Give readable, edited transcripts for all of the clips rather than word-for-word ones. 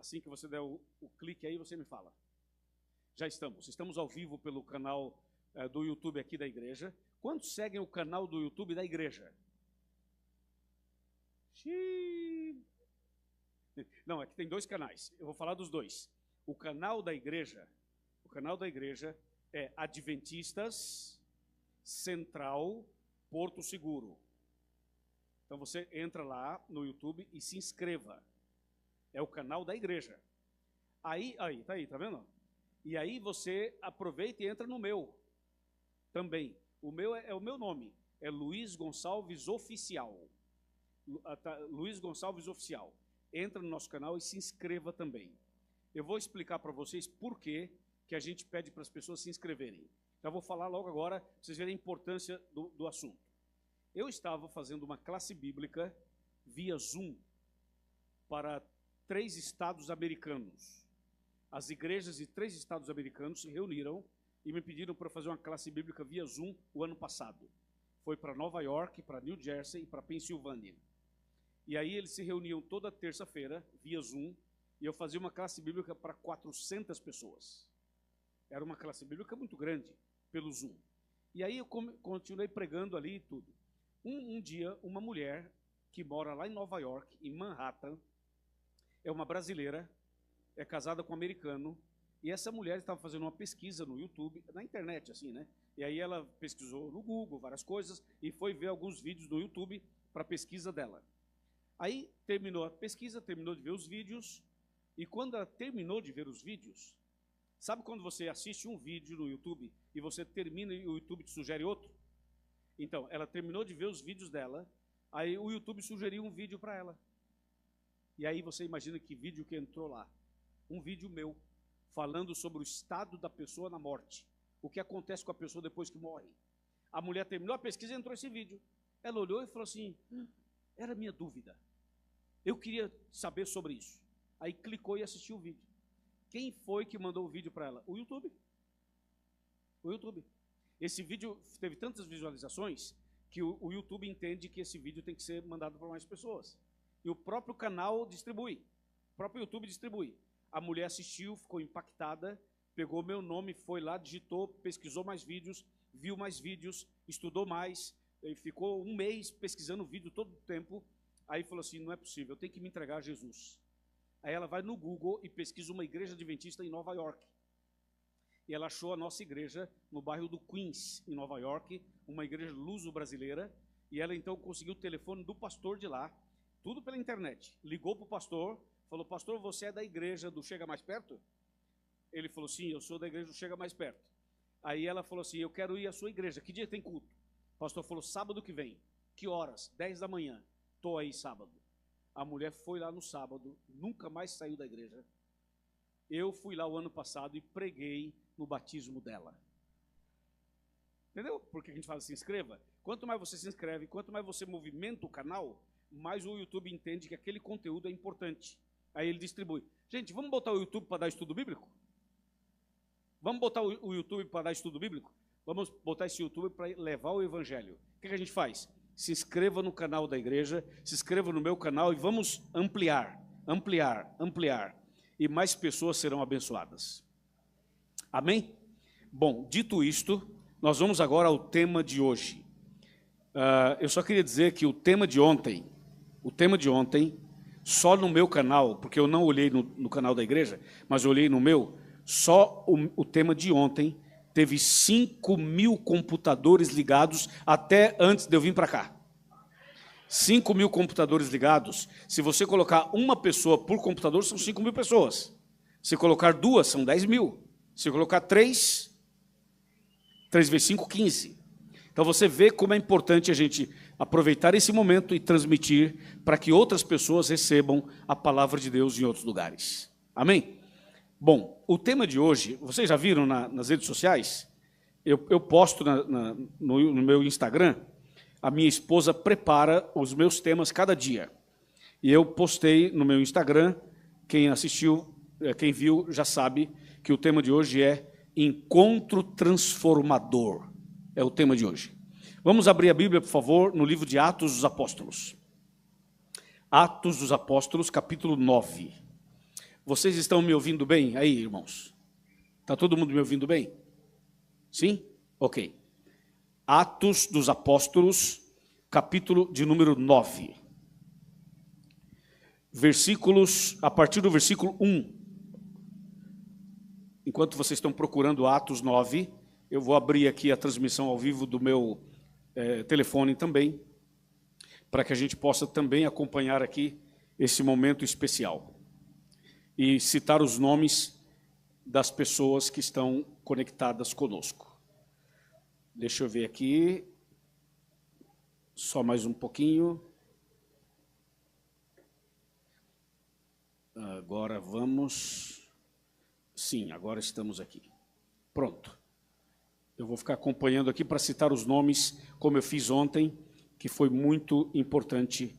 Assim que você der o clique aí, você me fala. Já estamos ao vivo pelo canal do YouTube aqui da igreja. Quantos seguem o canal do YouTube da igreja? Não, aqui tem 2 canais, eu vou falar dos 2. O canal da igreja é Adventistas Central Porto Seguro. Então você entra lá no YouTube e se inscreva. É o canal da igreja. Tá vendo? E aí você aproveita e entra no meu também. O meu é o meu nome, é Luiz Gonçalves Oficial. Luiz Gonçalves Oficial. Entra no nosso canal e se inscreva também. Eu vou explicar para vocês por que a gente pede para as pessoas se inscreverem. Já vou falar logo agora, para vocês verem a importância do assunto. Eu estava fazendo uma classe bíblica via Zoom para 3 estados americanos. As igrejas de 3 estados americanos se reuniram e me pediram para fazer uma classe bíblica via Zoom o ano passado. Foi para Nova York, para New Jersey e para Pensilvânia. E aí eles se reuniam toda terça-feira via Zoom e eu fazia uma classe bíblica para 400 pessoas. Era uma classe bíblica muito grande pelo Zoom. E aí eu continuei pregando ali e tudo. Um dia, uma mulher que mora lá em Nova York, em Manhattan, é uma brasileira, é casada com um americano, e essa mulher estava fazendo uma pesquisa no YouTube, na internet, assim, né? E aí ela pesquisou no Google várias coisas e foi ver alguns vídeos no YouTube para a pesquisa dela. Aí terminou a pesquisa, terminou de ver os vídeos, e quando ela terminou de ver os vídeos, sabe quando você assiste um vídeo no YouTube e você termina e o YouTube te sugere outro? Então, ela terminou de ver os vídeos dela, aí o YouTube sugeriu um vídeo para ela. E aí você imagina que vídeo que entrou lá. Um vídeo meu, falando sobre o estado da pessoa na morte. O que acontece com a pessoa depois que morre. A mulher terminou a pesquisa e entrou esse vídeo. Ela olhou e falou assim, era minha dúvida. Eu queria saber sobre isso. Aí clicou e assistiu o vídeo. Quem foi que mandou o vídeo para ela? O YouTube. O YouTube. Esse vídeo teve tantas visualizações que o YouTube entende que esse vídeo tem que ser mandado para mais pessoas. E o próprio canal distribui. O próprio YouTube distribui. A mulher assistiu, ficou impactada, pegou meu nome, foi lá, digitou, pesquisou mais vídeos, viu mais vídeos, estudou mais, e ficou um mês pesquisando vídeo todo o tempo. Aí falou assim, não é possível, eu tenho que me entregar a Jesus. Aí ela vai no Google e pesquisa uma igreja adventista em Nova York. E ela achou a nossa igreja no bairro do Queens, em Nova York, uma igreja luso-brasileira, e ela então conseguiu o telefone do pastor de lá, tudo pela internet. Ligou para o pastor, falou, pastor, você é da igreja do Chega Mais Perto? Ele falou, sim, eu sou da igreja do Chega Mais Perto. Aí ela falou assim, eu quero ir à sua igreja, que dia tem culto? O pastor falou, sábado que vem. Que horas? 10 da manhã. Estou aí sábado. A mulher foi lá no sábado, nunca mais saiu da igreja. Eu fui lá o ano passado e preguei no batismo dela. Entendeu? Porque a gente fala, se inscreva. Quanto mais você se inscreve, quanto mais você movimenta o canal, mais o YouTube entende que aquele conteúdo é importante. Aí ele distribui. Gente, vamos botar o YouTube para dar estudo bíblico? Vamos botar o YouTube para dar estudo bíblico? Vamos botar esse YouTube para levar o evangelho. O que a gente faz? Se inscreva no canal da igreja, se inscreva no meu canal e vamos ampliar, ampliar, ampliar. E mais pessoas serão abençoadas. Amém? Bom, dito isto, nós vamos agora ao tema de hoje. Eu só queria dizer que o tema de ontem, só no meu canal, porque eu não olhei no canal da igreja, mas eu olhei no meu, só o tema de ontem teve 5.000 computadores ligados até antes de eu vir para cá. 5.000 computadores ligados. Se você colocar uma pessoa por computador, são 5.000 pessoas. Se colocar 2, são 10.000. Se colocar 3 vezes 5, 15. Então você vê como é importante a gente aproveitar esse momento e transmitir para que outras pessoas recebam a palavra de Deus em outros lugares. Amém? Bom, o tema de hoje, vocês já viram nas redes sociais? Eu posto no meu Instagram, a minha esposa prepara os meus temas cada dia. E eu postei no meu Instagram, quem assistiu, quem viu já sabe que o tema de hoje é Encontro Transformador. É o tema de hoje. Vamos abrir a Bíblia, por favor, no livro de Atos dos Apóstolos. Atos dos Apóstolos, capítulo 9. Vocês estão me ouvindo bem aí, irmãos? Está todo mundo me ouvindo bem? Sim? Ok. Atos dos Apóstolos, capítulo de número 9. Versículos, a partir do versículo 1. Enquanto vocês estão procurando Atos 9, eu vou abrir aqui a transmissão ao vivo do meu telefone também, para que a gente possa também acompanhar aqui esse momento especial e citar os nomes das pessoas que estão conectadas conosco. Deixa eu ver aqui, só mais um pouquinho. Agora vamos... Sim, agora estamos aqui. Pronto. Eu vou ficar acompanhando aqui para citar os nomes, como eu fiz ontem, que foi muito importante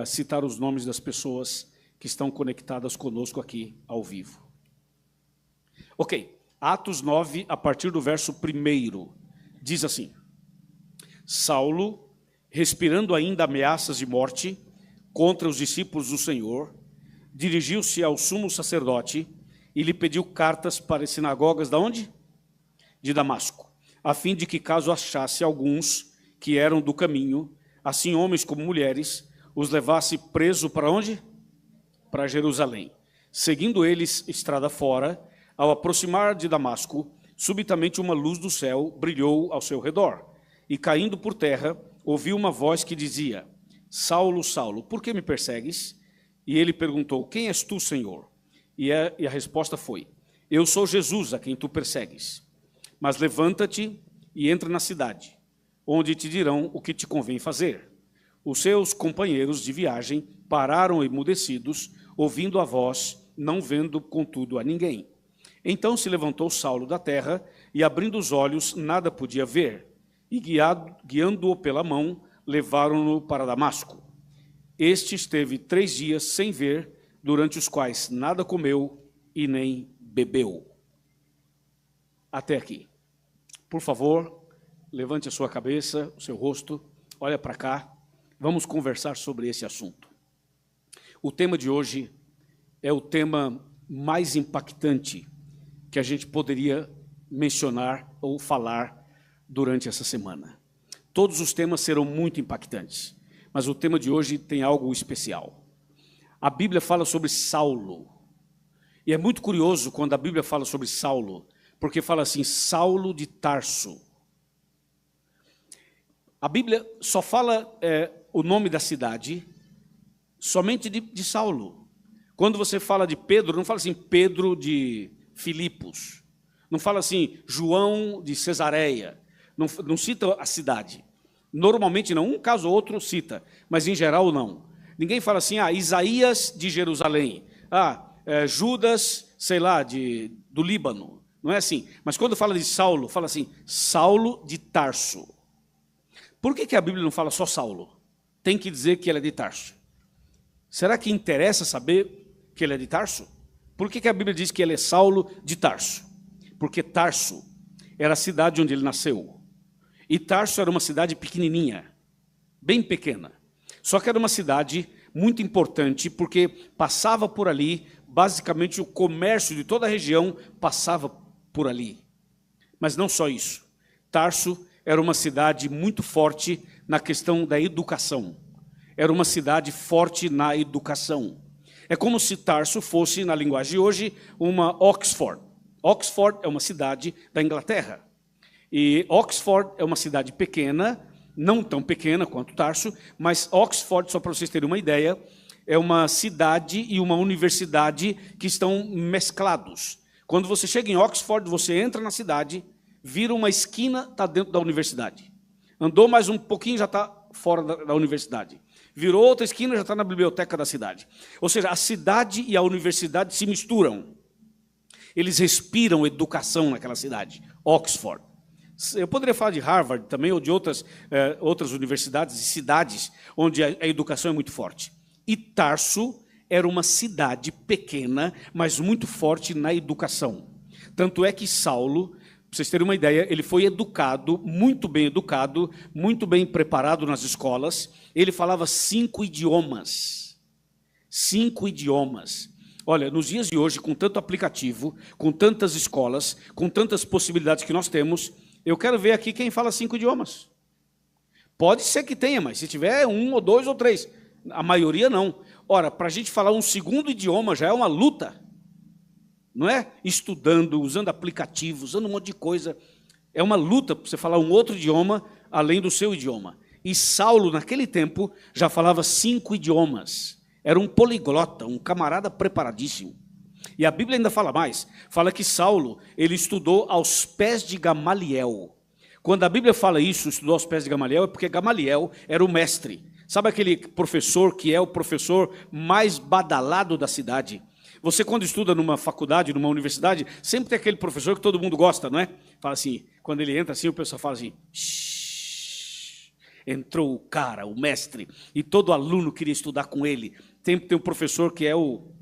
citar os nomes das pessoas que estão conectadas conosco aqui ao vivo. Ok, Atos 9, a partir do verso 1, diz assim: Saulo, respirando ainda ameaças de morte contra os discípulos do Senhor, dirigiu-se ao sumo sacerdote e lhe pediu cartas para as sinagogas de onde? De Damasco, a fim de que, caso achasse alguns que eram do caminho, assim homens como mulheres, os levasse preso para onde? Para Jerusalém. Seguindo eles estrada fora, ao aproximar de Damasco, subitamente uma luz do céu brilhou ao seu redor, e caindo por terra, ouviu uma voz que dizia: Saulo, Saulo, por que me persegues? E ele perguntou: quem és tu, Senhor? E a resposta foi: eu sou Jesus, a quem tu persegues. Mas levanta-te e entra na cidade, onde te dirão o que te convém fazer. Os seus companheiros de viagem pararam emudecidos, ouvindo a voz, não vendo, contudo, a ninguém. Então se levantou Saulo da terra, e abrindo os olhos, nada podia ver, e guiando-o pela mão, levaram-no para Damasco. Este esteve 3 dias sem ver, durante os quais nada comeu e nem bebeu. Até aqui. Por favor, levante a sua cabeça, o seu rosto, olha para cá. Vamos conversar sobre esse assunto. O tema de hoje é o tema mais impactante que a gente poderia mencionar ou falar durante essa semana. Todos os temas serão muito impactantes, mas o tema de hoje tem algo especial. A Bíblia fala sobre Saulo, e é muito curioso quando a Bíblia fala sobre Saulo, porque fala assim, Saulo de Tarso. A Bíblia só fala o nome da cidade somente de Saulo. Quando você fala de Pedro, não fala assim Pedro de Filipos, não fala assim João de Cesareia, não cita a cidade. Normalmente não, um caso ou outro cita, mas em geral não. Ninguém fala assim, Isaías de Jerusalém, Judas, sei lá, do Líbano. Não é assim. Mas quando fala de Saulo, fala assim, Saulo de Tarso. Por que a Bíblia não fala só Saulo? Tem que dizer que ele é de Tarso. Será que interessa saber que ele é de Tarso? Por que a Bíblia diz que ele é Saulo de Tarso? Porque Tarso era a cidade onde ele nasceu. E Tarso era uma cidade pequenininha, bem pequena. Só que era uma cidade muito importante, porque passava por ali, basicamente o comércio de toda a região passava por ali. Mas não só isso. Tarso era uma cidade muito forte na questão da educação. Era uma cidade forte na educação. É como se Tarso fosse, na linguagem de hoje, uma Oxford. Oxford é uma cidade da Inglaterra. E Oxford é uma cidade pequena, não tão pequena quanto Tarso, mas Oxford, só para vocês terem uma ideia, é uma cidade e uma universidade que estão mesclados. Quando você chega em Oxford, você entra na cidade, vira uma esquina, está dentro da universidade. Andou mais um pouquinho, já está fora da universidade. Virou outra esquina, já está na biblioteca da cidade. Ou seja, a cidade e a universidade se misturam. Eles respiram educação naquela cidade, Oxford. Eu poderia falar de Harvard também, ou de outras universidades e cidades onde a educação é muito forte. E Tarso era uma cidade pequena, mas muito forte na educação. Tanto é que Saulo, para vocês terem uma ideia, ele foi educado, muito bem preparado nas escolas. Ele falava 5 idiomas. 5 idiomas. Olha, nos dias de hoje, com tanto aplicativo, com tantas escolas, com tantas possibilidades que nós temos, eu quero ver aqui quem fala 5 idiomas. Pode ser que tenha, mas se tiver 1 ou 2 ou 3, a maioria não. Ora, para a gente falar um segundo idioma já é uma luta, não é? Estudando, usando aplicativo, usando um monte de coisa. É uma luta para você falar um outro idioma além do seu idioma. E Saulo, naquele tempo, já falava 5 idiomas. Era um poliglota, um camarada preparadíssimo. E a Bíblia ainda fala mais. Fala que Saulo, ele estudou aos pés de Gamaliel. Quando a Bíblia fala isso, estudou aos pés de Gamaliel, é porque Gamaliel era o mestre. Sabe aquele professor que é o professor mais badalado da cidade? Você, quando estuda numa faculdade, numa universidade, sempre tem aquele professor que todo mundo gosta, não é? Fala assim, quando ele entra assim, o pessoal fala assim, shhh, entrou o cara, o mestre, e todo aluno queria estudar com ele. Tem um professor que é o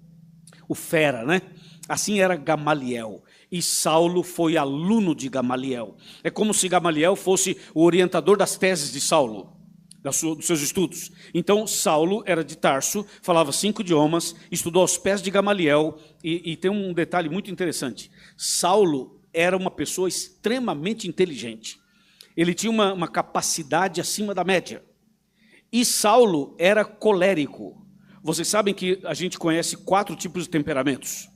fera, né? Assim era Gamaliel. E Saulo foi aluno de Gamaliel. É como se Gamaliel fosse o orientador das teses de Saulo, dos seus estudos. Então, Saulo era de Tarso, falava 5 idiomas, estudou aos pés de Gamaliel, e tem um detalhe muito interessante. Saulo era uma pessoa extremamente inteligente. Ele tinha uma capacidade acima da média. E Saulo era colérico. Vocês sabem que a gente conhece 4 tipos de temperamentos.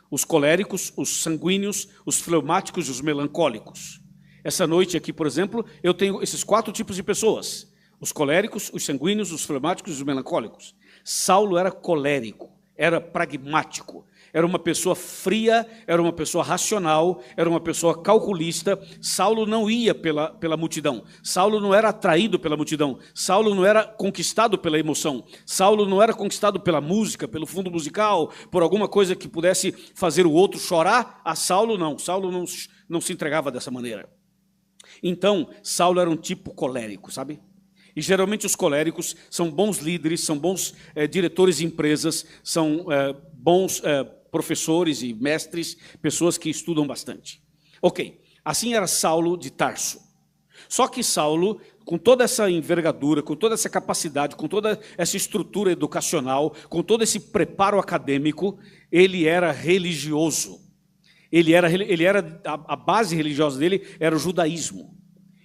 Os coléricos, os sanguíneos, os fleumáticos e os melancólicos. Essa noite aqui, por exemplo, eu tenho esses 4 tipos de pessoas. Os coléricos, os sanguíneos, os fleumáticos e os melancólicos. Saulo era colérico, era pragmático, era uma pessoa fria, era uma pessoa racional, era uma pessoa calculista. Saulo não ia pela multidão. Saulo não era atraído pela multidão. Saulo não era conquistado pela emoção. Saulo não era conquistado pela música, pelo fundo musical, por alguma coisa que pudesse fazer o outro chorar. A Saulo não. Saulo não se entregava dessa maneira. Então, Saulo era um tipo colérico, sabe? E geralmente os coléricos são bons líderes, são bons diretores de empresas, são bons professores e mestres, pessoas que estudam bastante. Ok, assim era Saulo de Tarso. Só que Saulo, com toda essa envergadura, com toda essa capacidade, com toda essa estrutura educacional, com todo esse preparo acadêmico, ele era religioso. A base religiosa dele era o judaísmo.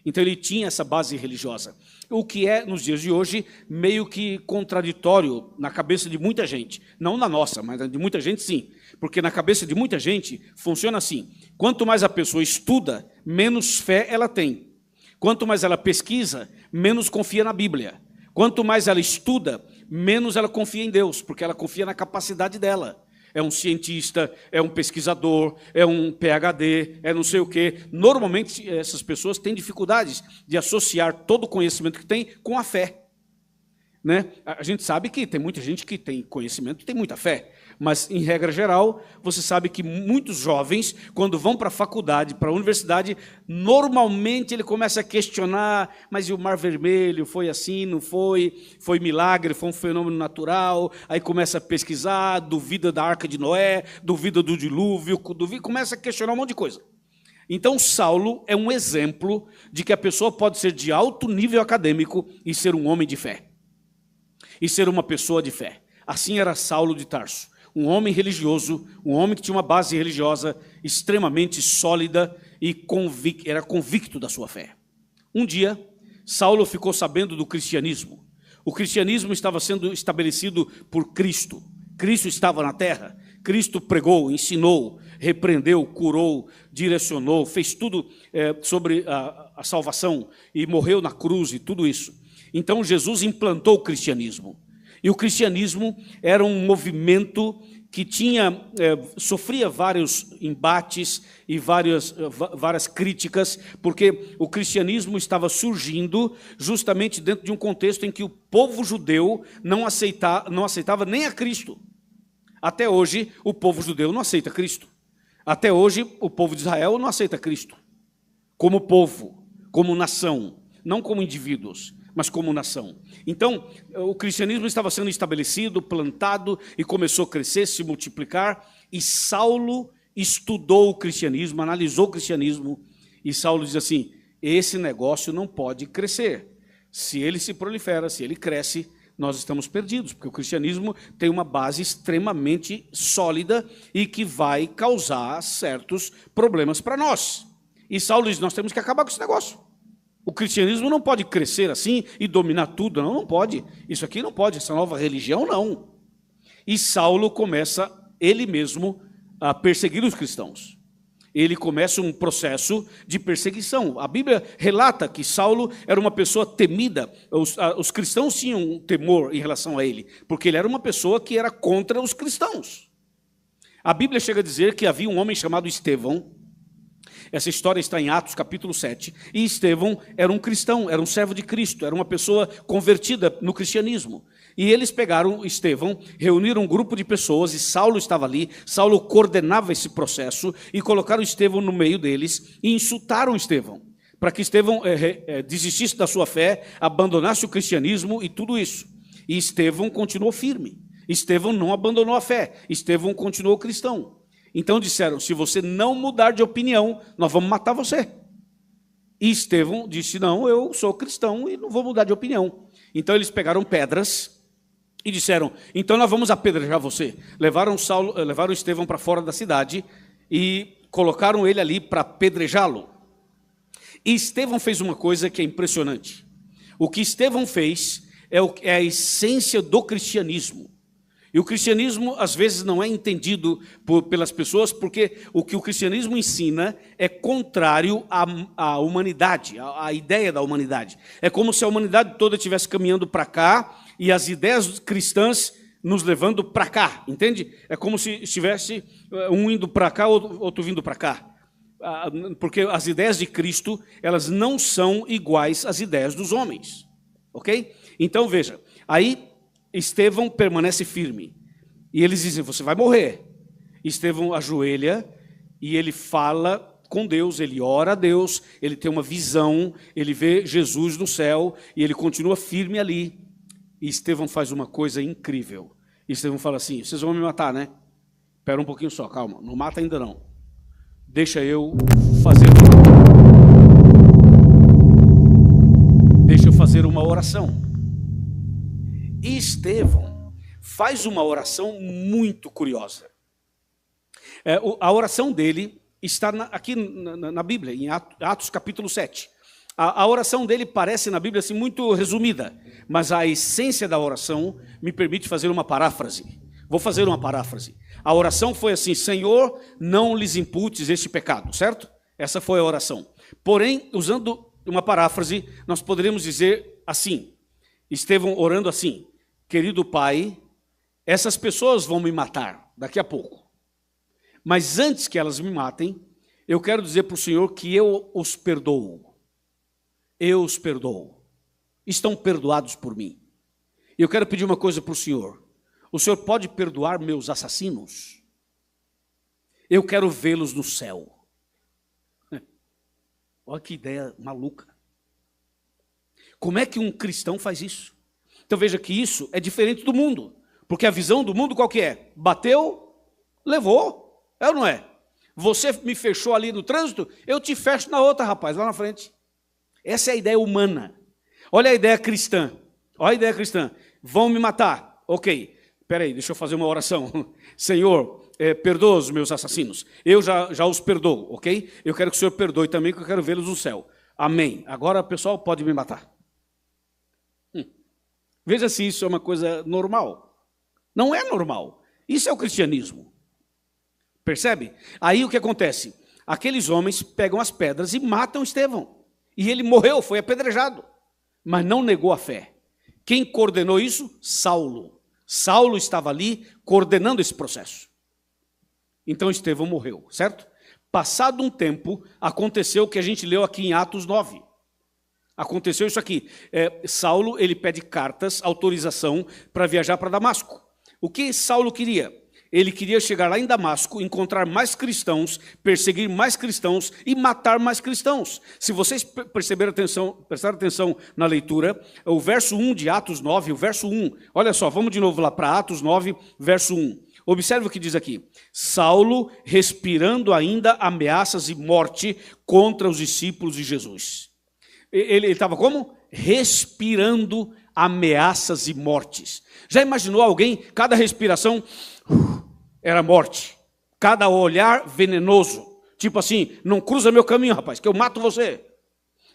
Então ele tinha essa base religiosa. O que é, nos dias de hoje, meio que contraditório na cabeça de muita gente. Não na nossa, mas de muita gente sim. Porque na cabeça de muita gente funciona assim. Quanto mais a pessoa estuda, menos fé ela tem. Quanto mais ela pesquisa, menos confia na Bíblia. Quanto mais ela estuda, menos ela confia em Deus, porque ela confia na capacidade dela. É um cientista, é um pesquisador, é um PhD, é não sei o quê. Normalmente, essas pessoas têm dificuldades de associar todo o conhecimento que tem com a fé. Né? A gente sabe que tem muita gente que tem conhecimento e tem muita fé, mas, em regra geral, você sabe que muitos jovens, quando vão para a faculdade, para a universidade, normalmente ele começa a questionar, mas e o Mar Vermelho, foi assim, não foi? Foi milagre, foi um fenômeno natural? Aí começa a pesquisar, duvida da Arca de Noé, duvida do dilúvio, começa a questionar um monte de coisa. Então, Saulo é um exemplo de que a pessoa pode ser de alto nível acadêmico e ser um homem de fé. E ser uma pessoa de fé. Assim era Saulo de Tarso. Um homem religioso, um homem que tinha uma base religiosa extremamente sólida e era convicto da sua fé. Um dia, Saulo ficou sabendo do cristianismo. O cristianismo estava sendo estabelecido por Cristo. Cristo estava na terra. Cristo pregou, ensinou, repreendeu, curou, direcionou, fez tudo sobre a salvação e morreu na cruz e tudo isso. Então Jesus implantou o cristianismo. E o cristianismo era um movimento que sofria vários embates e várias críticas, porque o cristianismo estava surgindo justamente dentro de um contexto em que o povo judeu não aceitava nem a Cristo. Até hoje, o povo judeu não aceita Cristo. Até hoje, o povo de Israel não aceita Cristo. Como povo, como nação, não como indivíduos, mas como nação. Então, o cristianismo estava sendo estabelecido, plantado, e começou a crescer, se multiplicar, e Saulo estudou o cristianismo, analisou o cristianismo, e Saulo diz assim, esse negócio não pode crescer. Se ele se prolifera, se ele cresce, nós estamos perdidos, porque o cristianismo tem uma base extremamente sólida e que vai causar certos problemas para nós. E Saulo diz, nós temos que acabar com esse negócio. O cristianismo não pode crescer assim e dominar tudo, não pode. Isso aqui não pode, essa nova religião não. E Saulo começa, ele mesmo, a perseguir os cristãos. Ele começa um processo de perseguição. A Bíblia relata que Saulo era uma pessoa temida. Os cristãos tinham um temor em relação a ele, porque ele era uma pessoa que era contra os cristãos. A Bíblia chega a dizer que havia um homem chamado Estevão. Essa história está em Atos capítulo 7. E Estevão era um cristão, era um servo de Cristo, era uma pessoa convertida no cristianismo. E eles pegaram Estevão, reuniram um grupo de pessoas, e Saulo estava ali, Saulo coordenava esse processo, e colocaram Estevão no meio deles, e insultaram Estevão, para que Estevão desistisse da sua fé, abandonasse o cristianismo e tudo isso. E Estevão continuou firme, Estevão não abandonou a fé, Estevão continuou cristão. Então disseram, se você não mudar de opinião, nós vamos matar você. E Estevão disse, não, eu sou cristão e não vou mudar de opinião. Então eles pegaram pedras e disseram, então nós vamos apedrejar você. Levaram Estevão para fora da cidade e colocaram ele ali para apedrejá-lo. E Estevão fez uma coisa que é impressionante. O que Estevão fez é a essência do cristianismo. E o cristianismo, às vezes, não é entendido pelas pessoas, porque o que o cristianismo ensina é contrário à humanidade, à ideia da humanidade. É como se a humanidade toda estivesse caminhando para cá e as ideias cristãs nos levando para cá, entende? É como se estivesse um indo para cá, outro vindo para cá. Porque as ideias de Cristo, elas não são iguais às ideias dos homens, ok? Então, veja, aí Estevão permanece firme. E eles dizem, você vai morrer. Estevão ajoelha e ele fala com Deus, ele ora a Deus, ele tem uma visão, ele vê Jesus no céu e ele continua firme ali. E Estevão faz uma coisa incrível. Estevão fala assim, vocês vão me matar, né? Espera um pouquinho só, calma, não mata ainda não. Deixa eu fazer uma oração. E Estevão faz uma oração muito curiosa. A oração dele está aqui na Bíblia, em Atos capítulo 7. A oração dele parece na Bíblia assim, muito resumida, mas a essência da oração me permite fazer uma paráfrase. Vou fazer uma paráfrase. A oração foi assim, Senhor, não lhes imputes este pecado, certo? Essa foi a oração. Porém, usando uma paráfrase, nós poderíamos dizer assim, Estevão orando assim, querido Pai, essas pessoas vão me matar daqui a pouco. Mas antes que elas me matem, eu quero dizer para o Senhor que eu os perdoo. Eu os perdoo. Estão perdoados por mim. Eu quero pedir uma coisa para o Senhor. O Senhor pode perdoar meus assassinos? Eu quero vê-los no céu. Olha que ideia maluca. Como é que um cristão faz isso? Então veja que isso é diferente do mundo, porque a visão do mundo qual que é? Bateu, levou, é ou não é? Você me fechou ali no trânsito, eu te fecho na outra, rapaz, lá na frente. Essa é a ideia humana. Olha a ideia cristã, olha a ideia cristã, vão me matar, ok, peraí, deixa eu fazer uma oração. Senhor, perdoa os meus assassinos, eu já os perdoo, ok? Eu quero que o Senhor perdoe também, que eu quero vê-los no céu, amém. Agora o pessoal pode me matar. Veja se isso é uma coisa normal. Não é normal. Isso é o cristianismo. Percebe? Aí o que acontece? Aqueles homens pegam as pedras e matam Estevão. E ele morreu, foi apedrejado. Mas não negou a fé. Quem coordenou isso? Saulo. Saulo estava ali coordenando esse processo. Então Estevão morreu, certo? Passado um tempo, aconteceu o que a gente leu aqui em Atos 9. Aconteceu isso aqui. Saulo, ele pede cartas, autorização para viajar para Damasco. O que Saulo queria? Ele queria chegar lá em Damasco, encontrar mais perseguir mais cristãos e matar mais cristãos. Se vocês prestaram atenção na leitura, o verso 1 de Atos 9, o verso 1, olha só, vamos de novo lá para Atos 9, verso 1. Observe o que diz aqui. Saulo respirando ainda ameaças e morte contra os discípulos de Jesus. Ele estava como? Respirando ameaças e mortes. Já imaginou alguém, cada respiração era morte, cada olhar venenoso, tipo assim, não cruza meu caminho, rapaz, que eu mato você.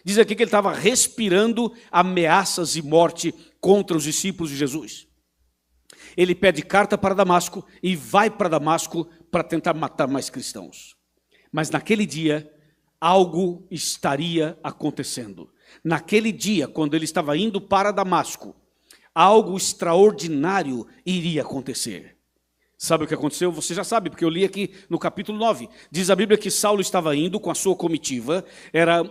Diz aqui que ele estava respirando ameaças e morte contra os discípulos de Jesus. Ele pede carta para Damasco e vai para Damasco para tentar matar mais cristãos. Mas naquele dia, algo estaria acontecendo. Naquele dia, quando ele estava indo para Damasco, algo extraordinário iria acontecer. Sabe o que aconteceu? Você já sabe, porque eu li aqui no capítulo 9. Diz a Bíblia que Saulo estava indo com a sua comitiva. Era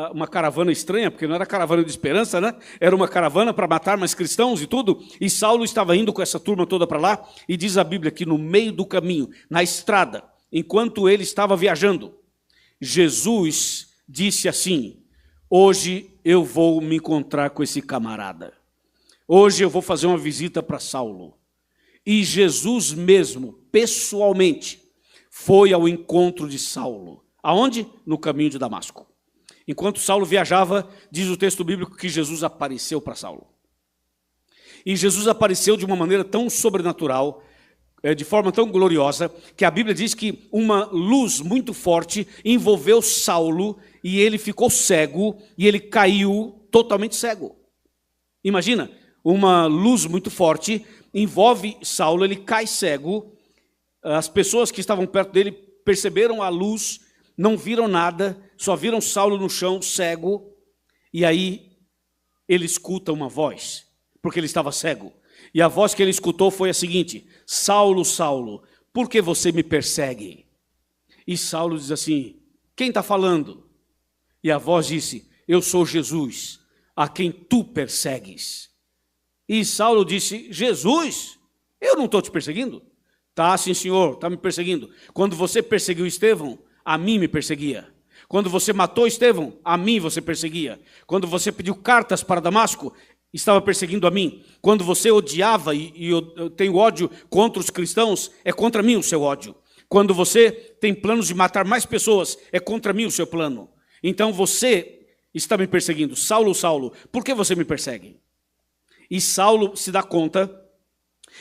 uma caravana estranha, porque não era caravana de esperança, né? Era uma caravana para matar mais cristãos e tudo. E Saulo estava indo com essa turma toda para lá. E diz a Bíblia que no meio do caminho, na estrada, enquanto ele estava viajando, Jesus disse assim: hoje eu vou me encontrar com esse camarada. Hoje eu vou fazer uma visita para Saulo. E Jesus mesmo, pessoalmente, foi ao encontro de Saulo. Aonde? No caminho de Damasco. Enquanto Saulo viajava, diz o texto bíblico que Jesus apareceu para Saulo. E Jesus apareceu de uma maneira tão sobrenatural, de forma tão gloriosa, que a Bíblia diz que uma luz muito forte envolveu Saulo e ele ficou cego e ele caiu totalmente cego. Imagina, uma luz muito forte envolve Saulo, ele cai cego. As pessoas que estavam perto dele perceberam a luz, não viram nada, só viram Saulo no chão, cego. E aí ele escuta uma voz, porque ele estava cego. E a voz que ele escutou foi a seguinte: Saulo, Saulo, por que você me persegue? E Saulo diz assim: quem está falando? E a voz disse: eu sou Jesus, a quem tu persegues. E Saulo disse: Jesus, eu não estou te perseguindo. Tá, sim senhor, está me perseguindo. Quando você perseguiu Estevão, a mim me perseguia. Quando você matou Estevão, a mim você perseguia. Quando você pediu cartas para Damasco, estava perseguindo a mim. Quando você odiava, e eu tenho ódio contra os cristãos, é contra mim o seu ódio. Quando você tem planos de matar mais pessoas, é contra mim o seu plano. Então você está me perseguindo. Saulo, Saulo, por que você me persegue? E Saulo se dá conta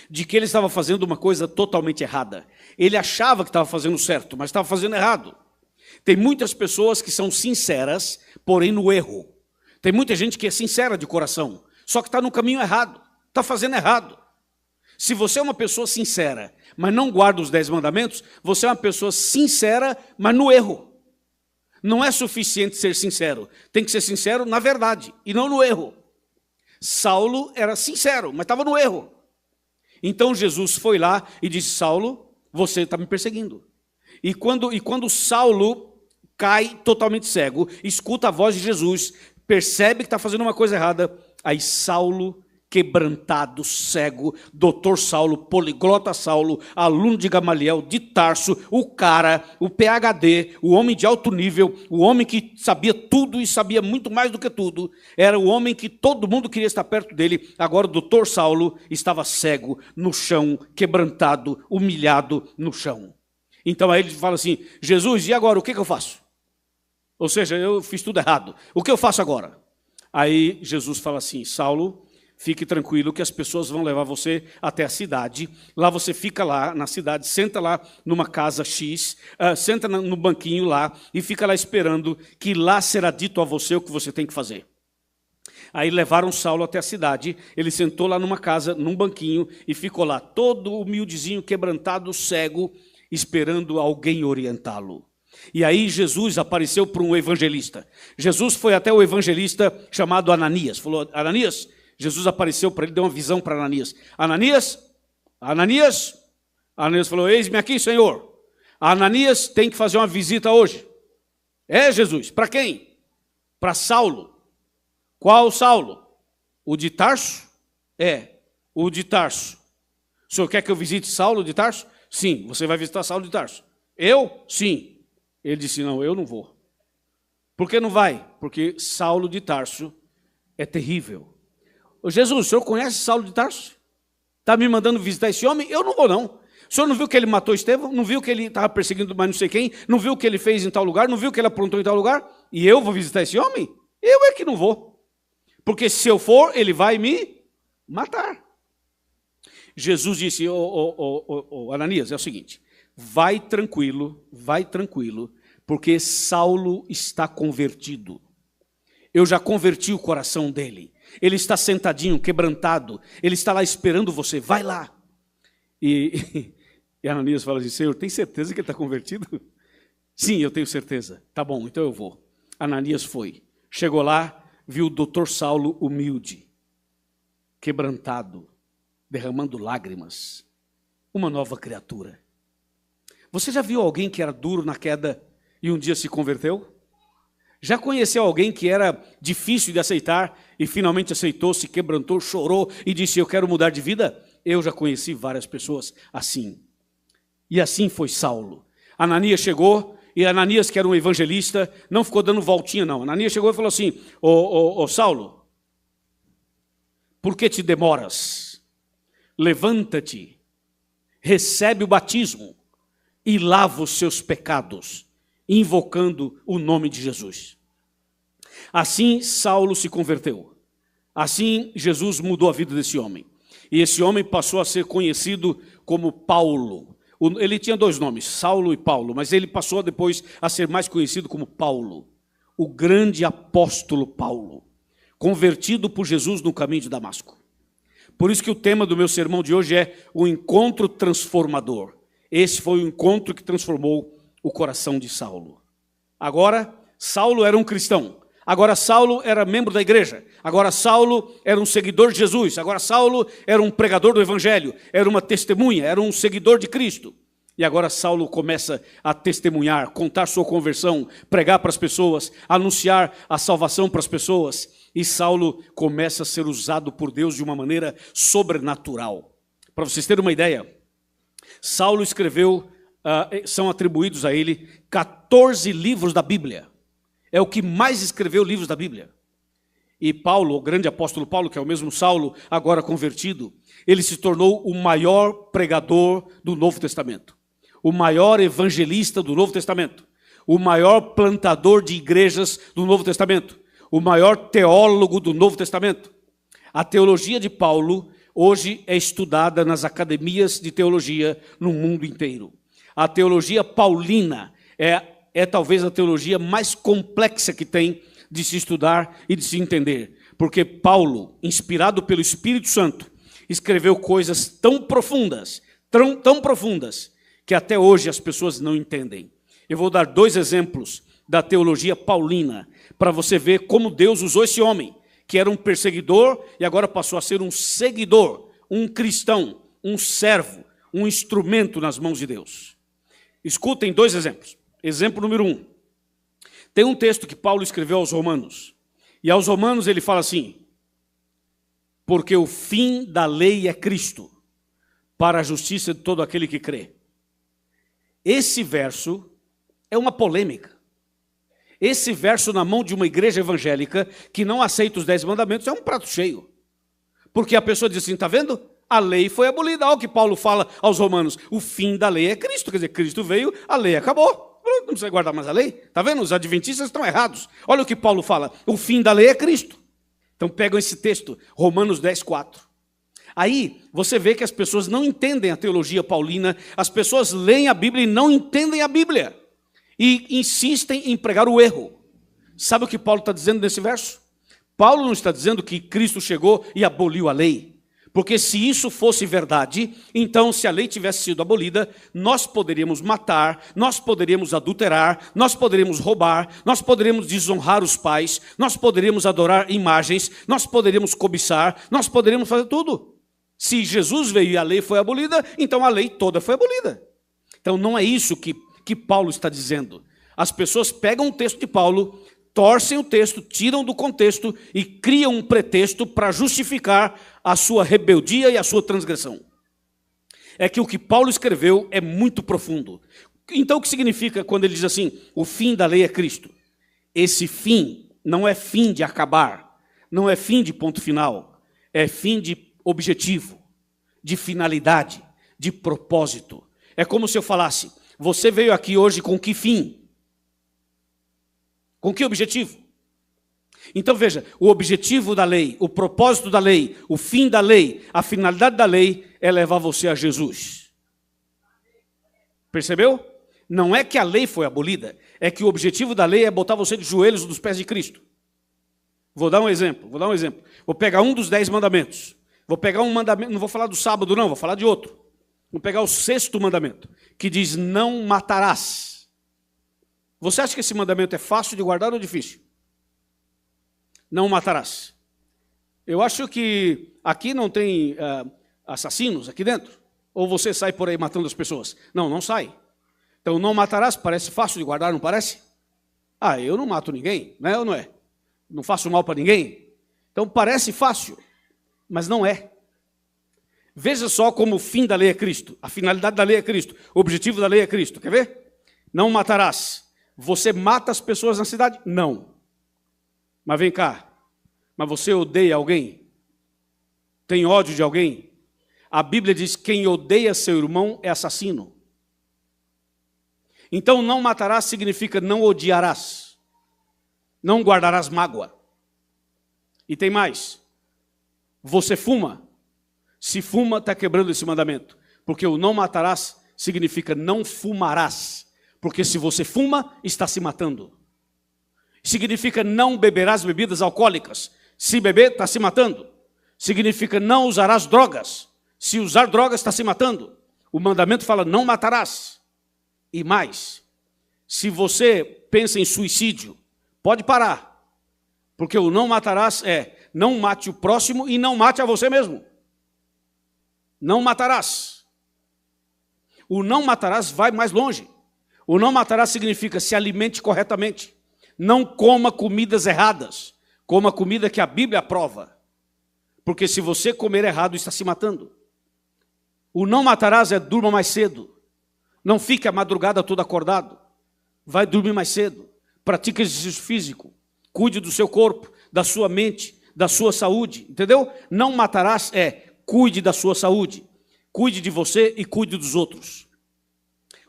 de que ele estava fazendo uma coisa totalmente errada. Ele achava que estava fazendo certo, mas estava fazendo errado. Tem muitas pessoas que são sinceras, porém no erro. Tem muita gente que é sincera de coração, só que está no caminho errado, está fazendo errado. Se você é uma pessoa sincera, mas não guarda os 10 mandamentos, você é uma pessoa sincera, mas no erro. Não é suficiente ser sincero, tem que ser sincero na verdade e não no erro. Saulo era sincero, mas estava no erro. Então Jesus foi lá e disse: Saulo, você está me perseguindo. E quando Saulo cai totalmente cego, escuta a voz de Jesus, percebe que está fazendo uma coisa errada, aí Saulo, quebrantado, cego, doutor Saulo, poliglota Saulo, aluno de Gamaliel, de Tarso, o cara, o PhD, o homem de alto nível, o homem que sabia tudo e sabia muito mais do que tudo, era o homem que todo mundo queria estar perto dele. Agora o doutor Saulo estava cego, no chão, quebrantado, humilhado no chão. Então aí ele fala assim: Jesus, e agora o que eu faço? Ou seja, eu fiz tudo errado, o que eu faço agora? Aí Jesus fala assim: Saulo, fique tranquilo que as pessoas vão levar você até a cidade. Lá você fica lá na cidade, senta lá numa casa X, senta no banquinho lá e fica lá esperando que lá será dito a você o que você tem que fazer. Aí levaram Saulo até a cidade, ele sentou lá numa casa, num banquinho, e ficou lá todo humildezinho, quebrantado, cego, esperando alguém orientá-lo. E aí Jesus apareceu para um evangelista. Jesus foi até o evangelista chamado Ananias. Falou: Ananias. Jesus apareceu para ele, deu uma visão para Ananias. Ananias, Ananias. Ananias falou: eis-me aqui, Senhor. Ananias tem que fazer uma visita hoje. É, Jesus, para quem? Para Saulo. Qual Saulo? O de Tarso? É, o de Tarso. O senhor quer que eu visite Saulo de Tarso? Sim, você vai visitar Saulo de Tarso. Eu? Sim. Ele disse: não, eu não vou. Por que não vai? Porque Saulo de Tarso é terrível. Ô Jesus, o senhor conhece Saulo de Tarso? Está me mandando visitar esse homem? Eu não vou, não. O senhor não viu que ele matou Estevão? Não viu que ele estava perseguindo mais não sei quem? Não viu o que ele fez em tal lugar? Não viu o que ele aprontou em tal lugar? E eu vou visitar esse homem? Eu é que não vou. Porque se eu for, ele vai me Matar. Jesus disse, Ananias, é o seguinte, vai tranquilo, porque Saulo está convertido. Eu já converti o coração dele. Ele está sentadinho, quebrantado. Ele está lá esperando você. Vai lá. E Ananias fala assim, Senhor, tem certeza que ele está convertido? Sim, eu tenho certeza. Tá bom, então eu vou. Ananias foi. Chegou lá, viu o doutor Saulo humilde, quebrantado, derramando lágrimas. Uma nova criatura. Você já viu alguém que era duro na queda e um dia se converteu? Já conheceu alguém que era difícil de aceitar e finalmente aceitou, se quebrantou, chorou e disse, eu quero mudar de vida? Eu já conheci várias pessoas assim. E assim foi Saulo. Ananias chegou e Ananias, que era um evangelista, não ficou dando voltinha não. Ananias chegou e falou assim, Saulo, por que te demoras? Levanta-te, recebe o batismo e lava os seus pecados, invocando o nome de Jesus. Assim Saulo se converteu. Assim Jesus mudou a vida desse homem. E esse homem passou a ser conhecido como Paulo. Ele tinha dois nomes, Saulo e Paulo, mas ele passou depois a ser mais conhecido como Paulo, o grande apóstolo Paulo, convertido por Jesus no caminho de Damasco. Por isso que o tema do meu sermão de hoje é o encontro transformador. Esse foi o encontro que transformou o coração de Saulo. Agora, Saulo era um cristão. Agora, Saulo era membro da igreja. Agora, Saulo era um seguidor de Jesus. Agora, Saulo era um pregador do evangelho. Era uma testemunha, era um seguidor de Cristo. E agora, Saulo começa a testemunhar, contar sua conversão, pregar para as pessoas, anunciar a salvação para as pessoas. E Saulo começa a ser usado por Deus de uma maneira sobrenatural. Para vocês terem uma ideia, Saulo escreveu, são atribuídos a ele 14 livros da Bíblia. É o que mais escreveu livros da Bíblia. E Paulo, o grande apóstolo Paulo, que é o mesmo Saulo, agora convertido, ele se tornou o maior pregador do Novo Testamento, o maior evangelista do Novo Testamento, o maior plantador de igrejas do Novo Testamento, o maior teólogo do Novo Testamento. A teologia de Paulo hoje é estudada nas academias de teologia no mundo inteiro. A teologia paulina é talvez a teologia mais complexa que tem de se estudar e de se entender. Porque Paulo, inspirado pelo Espírito Santo, escreveu coisas tão profundas, que até hoje as pessoas não entendem. Eu vou dar 2 exemplos da teologia paulina, para você ver como Deus usou esse homem, que era um perseguidor e agora passou a ser um seguidor, um cristão, um servo, um instrumento nas mãos de Deus. Escutem 2 exemplos. Exemplo número 1. Tem um texto que Paulo escreveu aos Romanos. E aos Romanos ele fala assim, porque o fim da lei é Cristo, para a justiça de todo aquele que crê. Esse verso é uma polêmica. Esse verso na mão de uma igreja evangélica que não aceita os 10 mandamentos é um prato cheio. Porque a pessoa diz assim, está vendo? A lei foi abolida. Olha o que Paulo fala aos Romanos. O fim da lei é Cristo. Quer dizer, Cristo veio, a lei acabou. Não precisa guardar mais a lei. Está vendo? Os adventistas estão errados. Olha o que Paulo fala. O fim da lei é Cristo. Então pegam esse texto, Romanos 10:4. Aí você vê que as pessoas não entendem a teologia paulina. As pessoas leem a Bíblia e não entendem a Bíblia. E insistem em pregar o erro. Sabe o que Paulo está dizendo nesse verso? Paulo não está dizendo que Cristo chegou e aboliu a lei. Porque se isso fosse verdade, então se a lei tivesse sido abolida, nós poderíamos matar, nós poderíamos adulterar, nós poderíamos roubar, nós poderíamos desonrar os pais, nós poderíamos adorar imagens, nós poderíamos cobiçar, nós poderíamos fazer tudo. Se Jesus veio e a lei foi abolida, então a lei toda foi abolida. Então não é isso que Paulo está dizendo. As pessoas pegam o texto de Paulo, torcem o texto, tiram do contexto e criam um pretexto para justificar a sua rebeldia e a sua transgressão. É que o que Paulo escreveu é muito profundo. Então o que significa quando ele diz assim, o fim da lei é Cristo? Esse fim não é fim de acabar, não é fim de ponto final, é fim de objetivo, de finalidade, de propósito. É como se eu falasse, você veio aqui hoje com que fim? Com que objetivo? Então veja, o objetivo da lei, o propósito da lei, o fim da lei, a finalidade da lei é levar você a Jesus. Percebeu? Não é que a lei foi abolida, é que o objetivo da lei é botar você de joelhos nos pés de Cristo. Vou dar um exemplo. Vou pegar um dos 10 mandamentos. Vou pegar um mandamento, não vou falar do sábado não, vou falar de outro. Vou pegar o 6º mandamento, que diz não matarás. Você acha que esse mandamento é fácil de guardar ou difícil? Não matarás. Eu acho que aqui não tem assassinos aqui dentro. Ou você sai por aí matando as pessoas? Não, não sai. Então, não matarás parece fácil de guardar, não parece? Ah, eu não mato ninguém, não é ou não é? Não faço mal para ninguém. Então, parece fácil, mas não é. Veja só como o fim da lei é Cristo. A finalidade da lei é Cristo. O objetivo da lei é Cristo. Quer ver? Não matarás. Você mata as pessoas na cidade? Não. Mas vem cá. Mas você odeia alguém? Tem ódio de alguém? A Bíblia diz que quem odeia seu irmão é assassino. Então, não matarás significa não odiarás. Não guardarás mágoa. E tem mais. Você fuma. Se fuma, está quebrando esse mandamento. Porque o não matarás significa não fumarás. Porque se você fuma, está se matando. Significa não beberás bebidas alcoólicas. Se beber, está se matando. Significa não usarás drogas. Se usar drogas, está se matando. O mandamento fala não matarás. E mais, se você pensa em suicídio, pode parar. Porque o não matarás é não mate o próximo e não mate a você mesmo. Não matarás. O não matarás vai mais longe. O não matarás significa se alimente corretamente. Não coma comidas erradas. Coma comida que a Bíblia aprova. Porque se você comer errado, está se matando. O não matarás é durma mais cedo. Não fique a madrugada toda acordado. Vai dormir mais cedo. Pratique exercício físico. Cuide do seu corpo, da sua mente, da sua saúde. Entendeu? Não matarás é cuide da sua saúde. Cuide de você e cuide dos outros.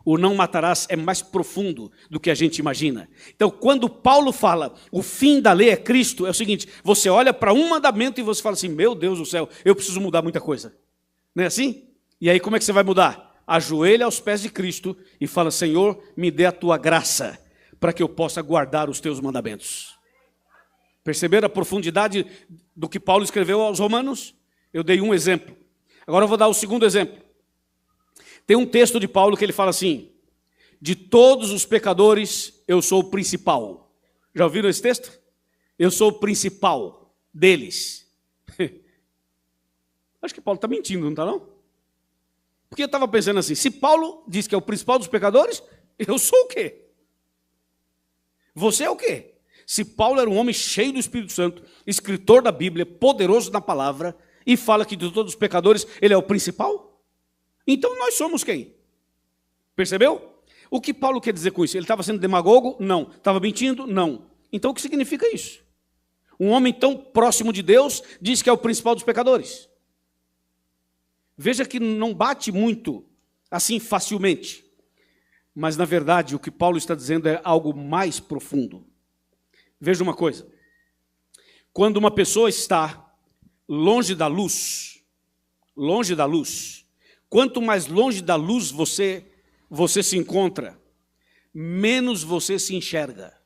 O não matarás é mais profundo do que a gente imagina. Então, quando Paulo fala, o fim da lei é Cristo, é o seguinte, você olha para um mandamento e você fala assim, meu Deus do céu, eu preciso mudar muita coisa. Não é assim? E aí como é que você vai mudar? Ajoelha aos pés de Cristo e fala, Senhor, me dê a tua graça, para que eu possa guardar os teus mandamentos. Perceberam a profundidade do que Paulo escreveu aos Romanos? Eu dei um exemplo. Agora eu vou dar o segundo exemplo. Tem um texto de Paulo que ele fala assim, de todos os pecadores, eu sou o principal. Já ouviram esse texto? Eu sou o principal deles. Acho que Paulo está mentindo, não está não? Porque eu estava pensando assim, se Paulo diz que é o principal dos pecadores, eu sou o quê? Você é o quê? Se Paulo era um homem cheio do Espírito Santo, escritor da Bíblia, poderoso na palavra, e fala que de todos os pecadores ele é o principal, então nós somos quem? Percebeu? O que Paulo quer dizer com isso? Ele estava sendo demagogo? Não. Estava mentindo? Não. Então o que significa isso? Um homem tão próximo de Deus diz que é o principal dos pecadores. Veja que não bate muito assim facilmente. Mas na verdade o que Paulo está dizendo é algo mais profundo. Veja uma coisa. Quando uma pessoa está longe da luz, quanto mais longe da luz você se encontra, menos você se enxerga.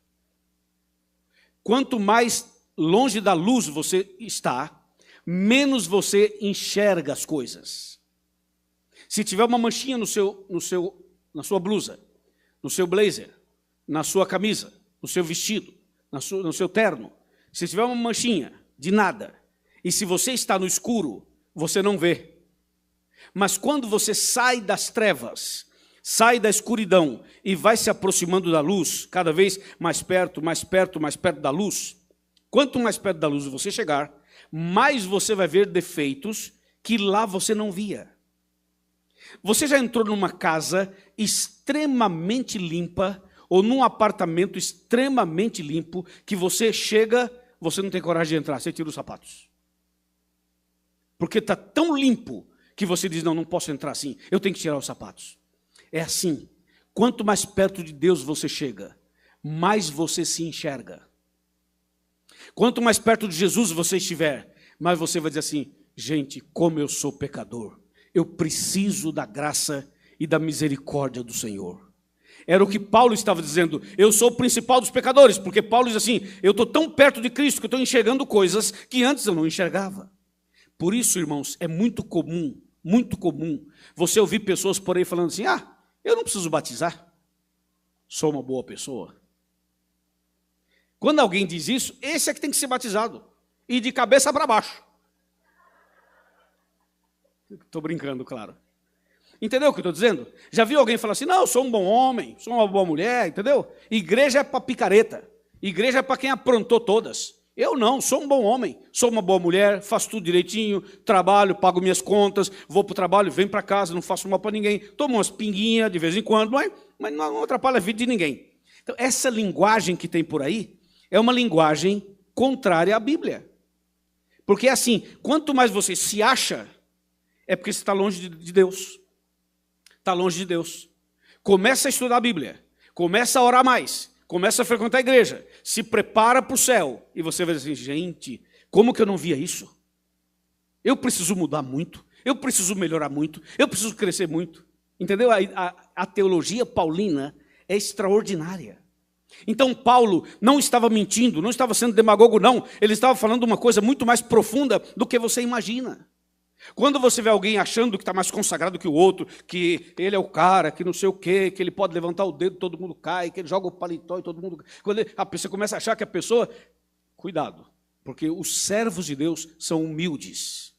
Quanto mais longe da luz você está, menos você enxerga as coisas. Se tiver uma manchinha na sua blusa, no seu blazer, na sua camisa, no seu vestido, no seu terno, se tiver uma manchinha de nada, e se você está no escuro, você não vê. Mas quando você sai das trevas, sai da escuridão e vai se aproximando da luz, cada vez mais perto da luz, quanto mais perto da luz você chegar, mais você vai ver defeitos que lá você não via. Você já entrou numa casa extremamente limpa, ou num apartamento extremamente limpo, que você chega, você não tem coragem de entrar, você tira os sapatos. Porque está tão limpo, que você diz, não posso entrar assim, eu tenho que tirar os sapatos. É assim, quanto mais perto de Deus você chega, mais você se enxerga. Quanto mais perto de Jesus você estiver, mais você vai dizer assim: gente, como eu sou pecador, eu preciso da graça e da misericórdia do Senhor. Era o que Paulo estava dizendo: eu sou o principal dos pecadores, porque Paulo diz assim: eu estou tão perto de Cristo que eu estou enxergando coisas que antes eu não enxergava. Por isso, irmãos, é muito comum você ouvir pessoas por aí falando assim: ah, eu não preciso batizar, sou uma boa pessoa. Quando alguém diz isso, esse é que tem que ser batizado, e de cabeça para baixo. Estou brincando, claro. Entendeu o que eu estou dizendo? Já viu alguém falar assim: não, eu sou um bom homem, sou uma boa mulher, entendeu? Igreja é para picareta, igreja é para quem aprontou todas. Eu não, sou um bom homem, sou uma boa mulher, faço tudo direitinho, trabalho, pago minhas contas, vou para o trabalho, venho para casa, não faço mal para ninguém, tomo umas pinguinhas de vez em quando, mas não atrapalha a vida de ninguém. Então, essa linguagem que tem por aí é uma linguagem contrária à Bíblia. Porque é assim, quanto mais você se acha, é porque você está longe de Deus. Está longe de Deus. Começa a estudar a Bíblia, começa a orar mais, começa a frequentar a igreja, se prepara para o céu, e você vai dizer assim: gente, como que eu não via isso? Eu preciso mudar muito, eu preciso melhorar muito, eu preciso crescer muito. Entendeu? A teologia paulina é extraordinária. Então Paulo não estava mentindo, não estava sendo demagogo, não. Ele estava falando uma coisa muito mais profunda do que você imagina. Quando você vê alguém achando que está mais consagrado que o outro, que ele é o cara, que não sei o quê, que ele pode levantar o dedo, todo mundo cai, que ele joga o paletó e todo mundo... Quando a pessoa começa a achar que a pessoa... Cuidado, porque os servos de Deus são humildes.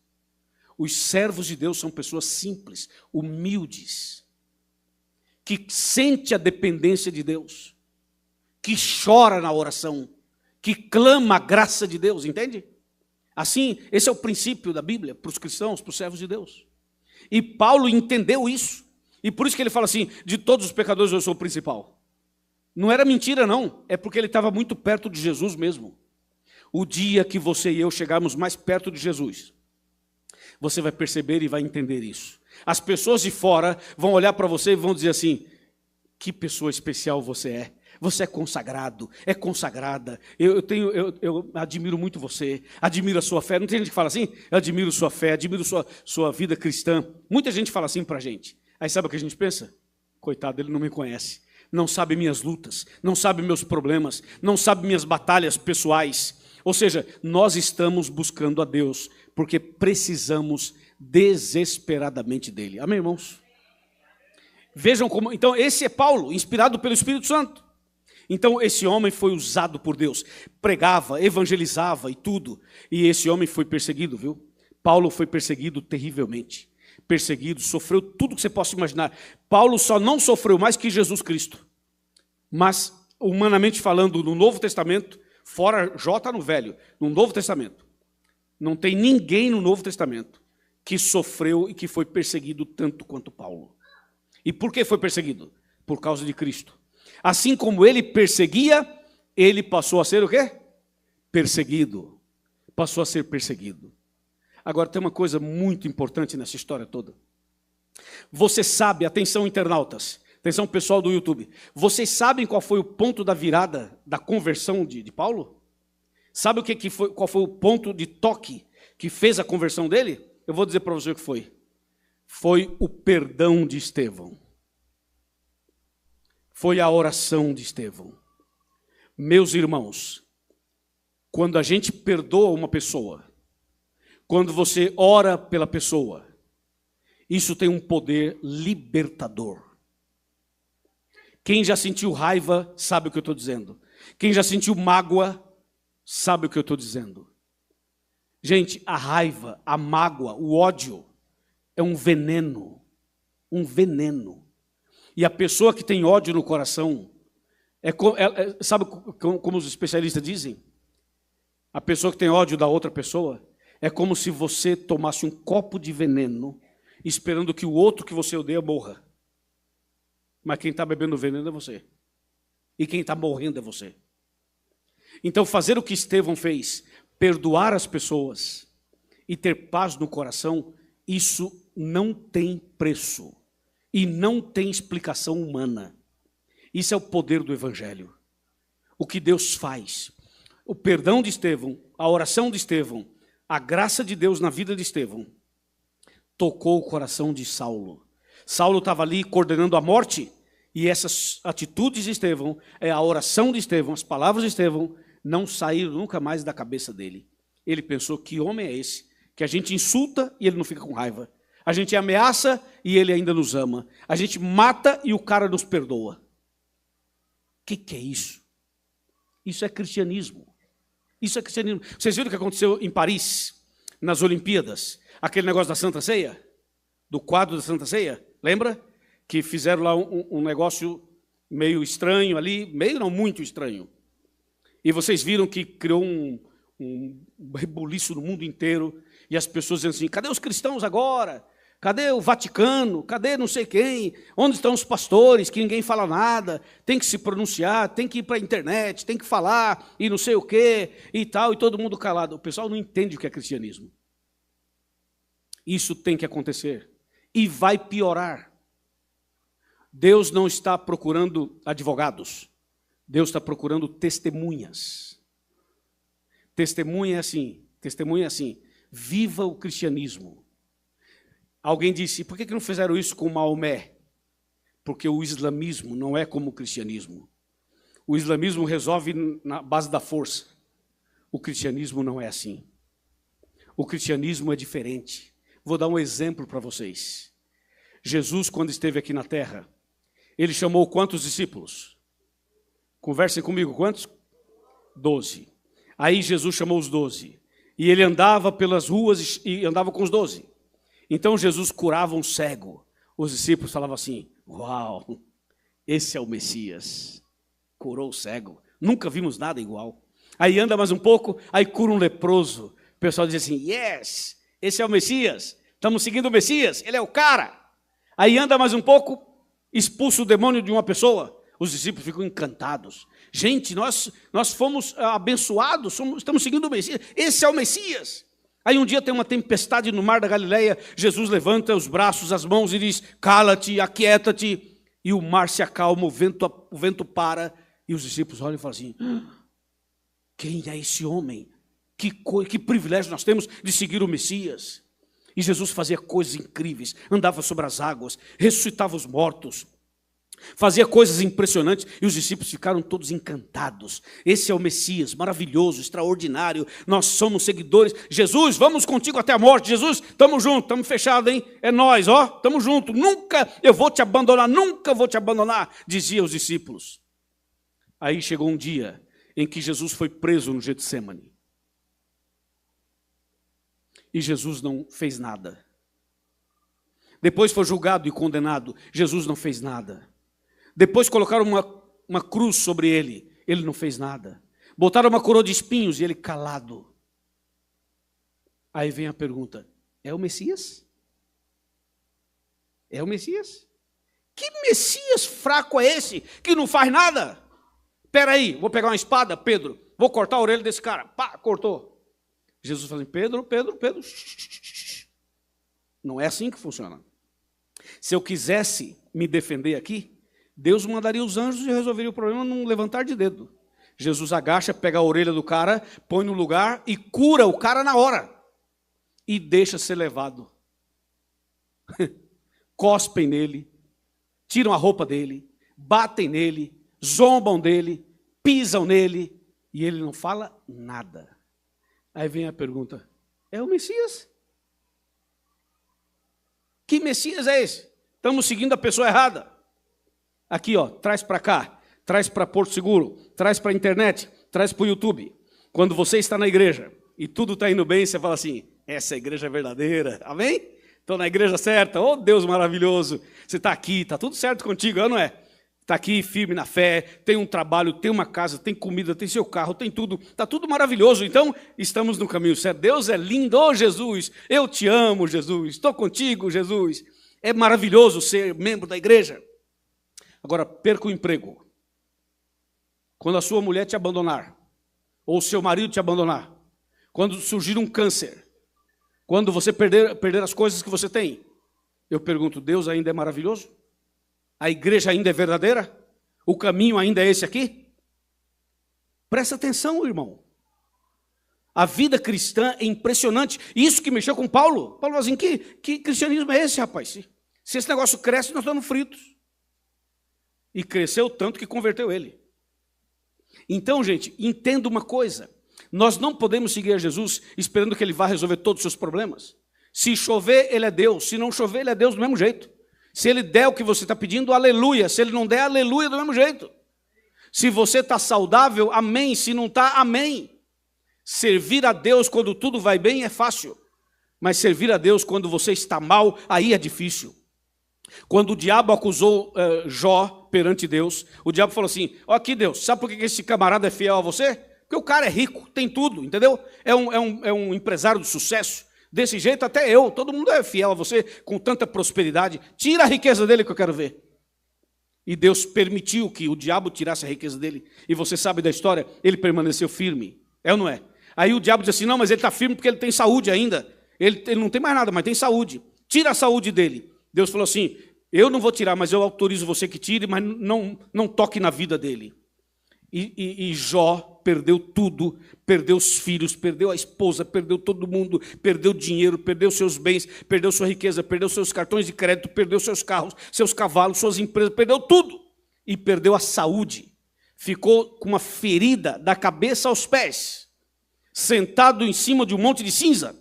Os servos de Deus são pessoas simples, humildes, que sente a dependência de Deus, que chora na oração, que clama a graça de Deus, entende? Assim, esse é o princípio da Bíblia para os cristãos, para os servos de Deus. E Paulo entendeu isso. E por isso que ele fala assim: de todos os pecadores eu sou o principal. Não era mentira, não. É porque ele estava muito perto de Jesus mesmo. O dia que você e eu chegarmos mais perto de Jesus, você vai perceber e vai entender isso. As pessoas de fora vão olhar para você e vão dizer assim: que pessoa especial você é. Você é consagrado, é consagrada, eu admiro muito você, admiro a sua fé. Não tem gente que fala assim? Eu admiro sua fé, admiro sua vida cristã. Muita gente fala assim para a gente. Aí sabe o que a gente pensa? Coitado, ele não me conhece, não sabe minhas lutas, não sabe meus problemas, não sabe minhas batalhas pessoais. Ou seja, nós estamos buscando a Deus, porque precisamos desesperadamente dele. Amém, irmãos? Vejam como... Então, esse é Paulo, inspirado pelo Espírito Santo. Então, esse homem foi usado por Deus, pregava, evangelizava e tudo, e esse homem foi perseguido, viu? Paulo foi perseguido terrivelmente, perseguido, sofreu tudo que você possa imaginar. Paulo só não sofreu mais que Jesus Cristo, mas, humanamente falando, no Novo Testamento, fora J no Velho, no Novo Testamento, não tem ninguém no Novo Testamento que sofreu e que foi perseguido tanto quanto Paulo. E por que foi perseguido? Por causa de Cristo. Assim como ele perseguia, ele passou a ser o quê? Perseguido. Passou a ser perseguido. Agora tem uma coisa muito importante nessa história toda. Você sabe, atenção internautas, atenção pessoal do YouTube, vocês sabem qual foi o ponto da virada da conversão de Paulo? Sabe qual foi o ponto de toque que fez a conversão dele? Eu vou dizer para você o que foi. Foi o perdão de Estevão. Foi a oração de Estevão. Meus irmãos, quando a gente perdoa uma pessoa, quando você ora pela pessoa, isso tem um poder libertador. Quem já sentiu raiva sabe o que eu estou dizendo. Quem já sentiu mágoa sabe o que eu estou dizendo. Gente, a raiva, a mágoa, o ódio é um veneno. Um veneno. E a pessoa que tem ódio no coração, sabe como os especialistas dizem? A pessoa que tem ódio da outra pessoa, é como se você tomasse um copo de veneno, esperando que o outro que você odeia morra. Mas quem está bebendo veneno é você. E quem está morrendo é você. Então fazer o que Estevão fez, perdoar as pessoas e ter paz no coração, isso não tem preço. E não tem explicação humana. Isso é o poder do Evangelho. O que Deus faz. o perdão de Estevão, a oração de Estevão, a graça de Deus na vida de Estevão, tocou o coração de Saulo. Saulo estava ali coordenando a morte, e essas atitudes de Estevão, a oração de Estevão, as palavras de Estevão, não saíram nunca mais da cabeça dele. Ele pensou, que homem é esse? Que a gente insulta e ele não fica com raiva. A gente ameaça e ele ainda nos ama. A gente mata e o cara nos perdoa. O que é isso? Isso é cristianismo. Isso é cristianismo. Vocês viram o que aconteceu em Paris, nas Olimpíadas? Aquele negócio da Santa Ceia? Do quadro da Santa Ceia? Lembra? Que fizeram lá um negócio meio estranho ali, meio não, muito estranho. E vocês viram que criou um rebuliço no mundo inteiro, e as pessoas dizendo assim, cadê os cristãos agora? Cadê o Vaticano? Cadê não sei quem? Onde estão os pastores, que ninguém fala nada? Tem que se pronunciar, tem que ir para a internet, tem que falar, e não sei o quê, e tal, e todo mundo calado. O pessoal não entende o que é cristianismo. Isso tem que acontecer, e vai piorar. Deus não está procurando advogados. Deus está procurando testemunhas. Testemunha é assim, viva o cristianismo. Alguém disse, por que não fizeram isso com Maomé? Porque o islamismo não é como o cristianismo. O islamismo resolve na base da força. O cristianismo não é assim. O cristianismo é diferente. Vou dar um exemplo para vocês. Jesus, quando esteve aqui na terra, ele chamou quantos discípulos? Conversem comigo, quantos? 12. Aí Jesus chamou os 12. E ele andava pelas ruas e andava com os 12. Então Jesus curava um cego. Os discípulos falavam assim, uau, esse é o Messias. Curou o cego. Nunca vimos nada igual. Aí anda mais um pouco, aí cura um leproso. O pessoal diz assim, yes, esse é o Messias. Estamos seguindo o Messias, ele é o cara. Aí anda mais um pouco, expulsa o demônio de uma pessoa, os discípulos ficam encantados. Gente, nós fomos abençoados, estamos seguindo o Messias, esse é o Messias. Aí um dia tem uma tempestade no mar da Galileia, Jesus levanta os braços, as mãos e diz, cala-te, aquieta-te, e o mar se acalma, o vento para, e os discípulos olham e falam assim, quem é esse homem? Que privilégio nós temos de seguir o Messias. E Jesus fazia coisas incríveis, andava sobre as águas, ressuscitava os mortos, fazia coisas impressionantes, e os discípulos ficaram todos encantados. Esse é o Messias, maravilhoso, extraordinário, nós somos seguidores. Jesus, vamos contigo até a morte. Jesus, estamos juntos, estamos fechados, hein? É nós, ó, estamos juntos, nunca eu vou te abandonar, nunca vou te abandonar, diziam os discípulos. Aí chegou um dia em que Jesus foi preso no Getsêmani. E Jesus não fez nada. Depois foi julgado e condenado. Jesus não fez nada. Depois colocaram uma cruz sobre ele. Ele não fez nada. Botaram uma coroa de espinhos e ele calado. Aí vem a pergunta, é o Messias? É o Messias? Que Messias fraco é esse que não faz nada? Espera aí, vou pegar uma espada, Pedro. Vou cortar a orelha desse cara. Pá, cortou. Jesus falou, Pedro, não é assim que funciona. Se eu quisesse me defender aqui, Deus mandaria os anjos e resolveria o problema num levantar de dedo. Jesus agacha, pega a orelha do cara, põe no lugar e cura o cara na hora. E deixa ser levado. Cospem nele, tiram a roupa dele, batem nele, zombam dele, pisam nele, e ele não fala nada. Aí vem a pergunta, é o Messias? Que Messias é esse? Estamos seguindo a pessoa errada. Aqui, ó, traz para cá, traz para Porto Seguro, traz para a internet, traz para o YouTube. Quando você está na igreja e tudo está indo bem, você fala assim, essa igreja é verdadeira, amém? Estou na igreja certa, oh Deus maravilhoso, você está aqui, está tudo certo contigo, não é? Está aqui firme na fé, tem um trabalho, tem uma casa, tem comida, tem seu carro, tem tudo, está tudo maravilhoso, então estamos no caminho certo. Deus é lindo, oh Jesus, eu te amo Jesus, estou contigo Jesus, é maravilhoso ser membro da igreja. Agora perca o emprego, quando a sua mulher te abandonar, ou o seu marido te abandonar, quando surgir um câncer, quando você perder as coisas que você tem, eu pergunto, Deus ainda é maravilhoso? A igreja ainda é verdadeira? O caminho ainda é esse aqui? Presta atenção, irmão. A vida cristã é impressionante. Isso que mexeu com Paulo. Paulo falou assim, que cristianismo é esse, rapaz? Se esse negócio cresce, nós estamos fritos. E cresceu tanto que converteu ele. Então, gente, entenda uma coisa. Nós não podemos seguir a Jesus esperando que Ele vá resolver todos os seus problemas. Se chover, Ele é Deus. Se não chover, Ele é Deus do mesmo jeito. Se Ele der o que você está pedindo, aleluia. Se Ele não der, aleluia do mesmo jeito. Se você está saudável, amém. Se não está, amém. Servir a Deus quando tudo vai bem é fácil. Mas servir a Deus quando você está mal, aí é difícil. Quando o diabo acusou Jó perante Deus, o diabo falou assim, ó aqui Deus, sabe por que esse camarada é fiel a você? Porque o cara é rico, tem tudo, entendeu? É um empresário de sucesso. Desse jeito até eu, todo mundo é fiel a você, com tanta prosperidade. Tira a riqueza dele que eu quero ver. E Deus permitiu que o diabo tirasse a riqueza dele. E você sabe da história, ele permaneceu firme. É ou não é? Aí o diabo diz assim, não, mas ele está firme porque ele tem saúde ainda. Ele não tem mais nada, mas tem saúde. Tira a saúde dele. Deus falou assim, eu não vou tirar, mas eu autorizo você que tire, mas não toque na vida dele. E Jó perdeu tudo, perdeu os filhos, perdeu a esposa, perdeu todo mundo, perdeu dinheiro, perdeu seus bens, perdeu sua riqueza, perdeu seus cartões de crédito, perdeu seus carros, seus cavalos, suas empresas, perdeu tudo. E perdeu a saúde. Ficou com uma ferida da cabeça aos pés, sentado em cima de um monte de cinza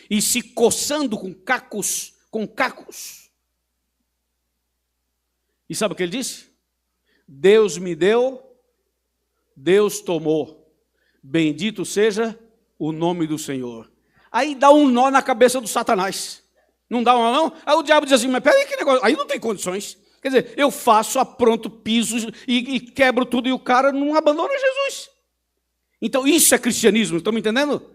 e se coçando com cacos. E sabe o que ele disse? Deus me deu, Deus tomou. Bendito seja o nome do Senhor. Aí dá um nó na cabeça do Satanás. Não dá um nó, não? Aí o diabo diz assim, mas peraí, que negócio? Aí não tem condições. Quer dizer, eu faço, apronto, piso e quebro tudo e o cara não abandona Jesus. Então isso é cristianismo, estão me entendendo?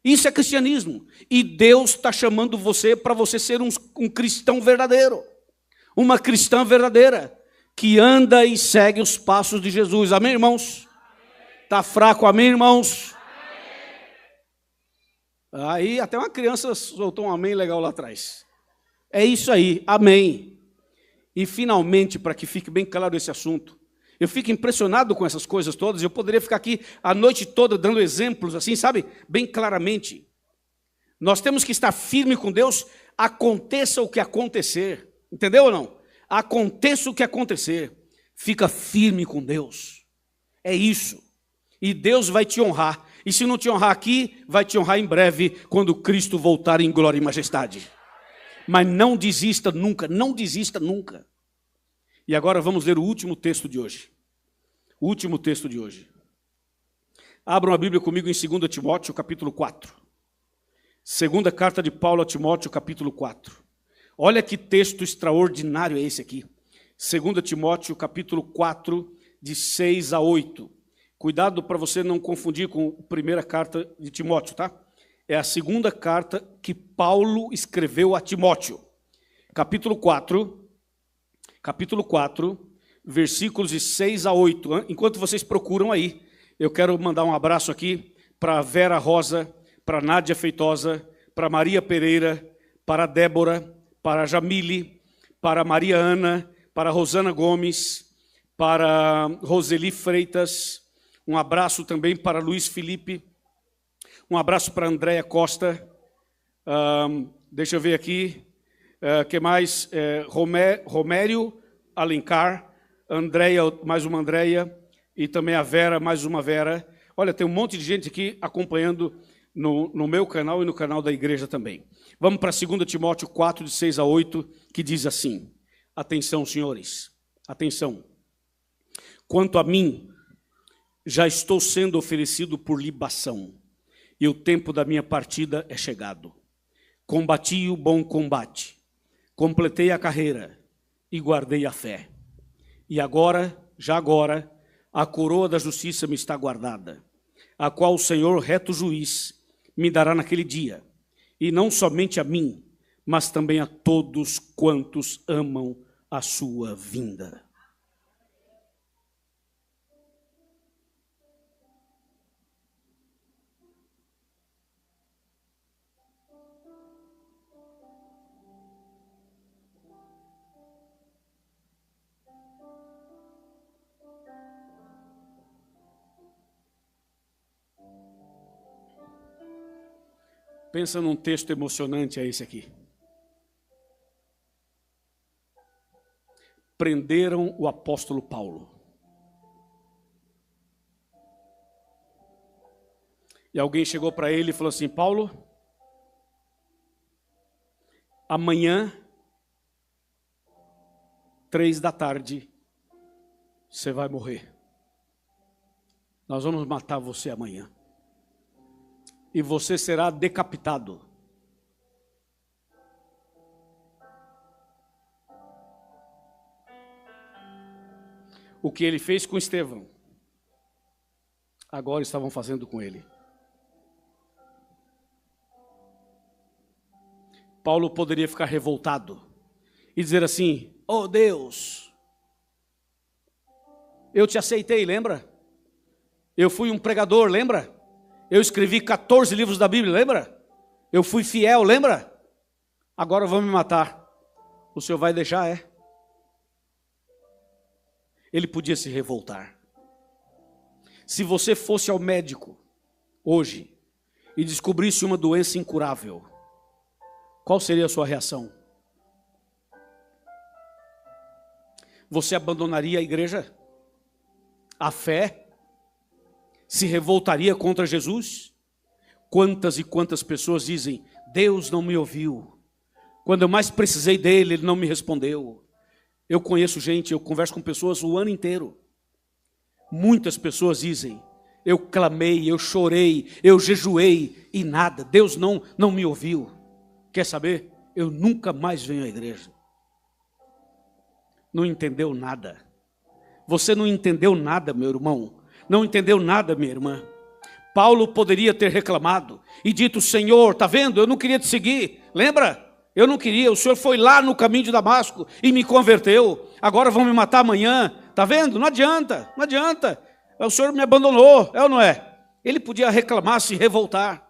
Isso é cristianismo. E Deus está chamando você para você ser um cristão verdadeiro. Uma cristã verdadeira, que anda e segue os passos de Jesus. Amém, irmãos? Está fraco, amém, irmãos? Aí até uma criança soltou um amém legal lá atrás. É isso aí, amém. E finalmente, para que fique bem claro esse assunto, eu fico impressionado com essas coisas todas, eu poderia ficar aqui a noite toda dando exemplos, assim, sabe, bem claramente. Nós temos que estar firme com Deus, aconteça o que acontecer, entendeu ou não? Aconteça o que acontecer, fica firme com Deus, é isso. E Deus vai te honrar, e se não te honrar aqui, vai te honrar em breve, quando Cristo voltar em glória e majestade. Mas não desista nunca, não desista nunca. E agora vamos ler o último texto de hoje. O último texto de hoje. Abram a Bíblia comigo em 2 Timóteo, capítulo 4. Segunda carta de Paulo a Timóteo, capítulo 4. Olha que texto extraordinário é esse aqui. 2 Timóteo, capítulo 4, de 6 a 8. Cuidado para você não confundir com a primeira carta de Timóteo, tá? É a segunda carta que Paulo escreveu a Timóteo. Capítulo 4, versículos de 6 a 8. Enquanto vocês procuram aí, eu quero mandar um abraço aqui para Vera Rosa, para Nádia Feitosa, para Maria Pereira, para Débora, para Jamile, para Maria Ana, para Rosana Gomes, para Roseli Freitas, um abraço também para Luiz Felipe, um abraço para Andréia Costa, deixa eu ver aqui, que mais? Romério Alencar, Andréia, mais uma Andréia, e também a Vera, mais uma Vera. Olha, tem um monte de gente aqui acompanhando no meu canal e no canal da igreja também. Vamos para 2 Timóteo 4, de 6 a 8, que diz assim, atenção, senhores, atenção. Quanto a mim, já estou sendo oferecido por libação, e o tempo da minha partida é chegado. Combati o bom combate, completei a carreira e guardei a fé. E agora, já agora, a coroa da justiça me está guardada, a qual o Senhor, reto juiz, me dará naquele dia, e não somente a mim, mas também a todos quantos amam a sua vinda. Pensa num texto emocionante, é esse aqui. Prenderam o apóstolo Paulo. E alguém chegou para ele e falou assim: Paulo, amanhã, 3 da tarde, você vai morrer. Nós vamos matar você amanhã. E você será decapitado. O que ele fez com Estevão, agora estavam fazendo com ele. Paulo poderia ficar revoltado e dizer assim: oh Deus, eu te aceitei, lembra? Eu fui um pregador, lembra? Eu escrevi 14 livros da Bíblia, lembra? Eu fui fiel, lembra? Agora vão me matar. O senhor vai deixar, é? Ele podia se revoltar. Se você fosse ao médico hoje e descobrisse uma doença incurável, qual seria a sua reação? Você abandonaria a igreja? A fé? Se revoltaria contra Jesus? Quantas e quantas pessoas dizem: Deus não me ouviu. Quando eu mais precisei dele, ele não me respondeu. Eu conheço gente, eu converso com pessoas o ano inteiro. Muitas pessoas dizem: eu clamei, eu chorei, eu jejuei e nada, Deus não me ouviu. Quer saber? Eu nunca mais venho à igreja. Não entendeu nada. Você não entendeu nada, meu irmão. Não entendeu nada, minha irmã. Paulo poderia ter reclamado e dito: Senhor, está vendo? Eu não queria te seguir. Lembra? Eu não queria. O Senhor foi lá no caminho de Damasco e me converteu. Agora vão me matar amanhã. Está vendo? Não adianta. Não adianta. O Senhor me abandonou. É ou não é? Ele podia reclamar, se revoltar.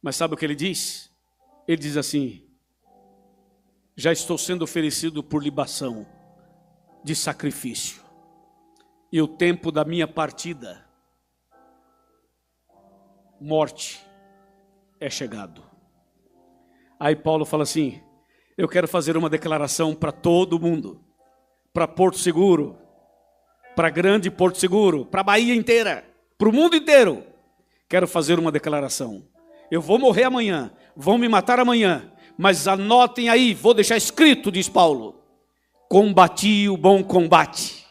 Mas sabe o que ele diz? Ele diz assim: já estou sendo oferecido por libação de sacrifício. E o tempo da minha partida, morte, é chegado. Aí Paulo fala assim: eu quero fazer uma declaração para todo mundo, para Porto Seguro, para Grande Porto Seguro, para a Bahia inteira, para o mundo inteiro. Quero fazer uma declaração. Eu vou morrer amanhã, vão me matar amanhã, mas anotem aí, vou deixar escrito, diz Paulo: combati o bom combate.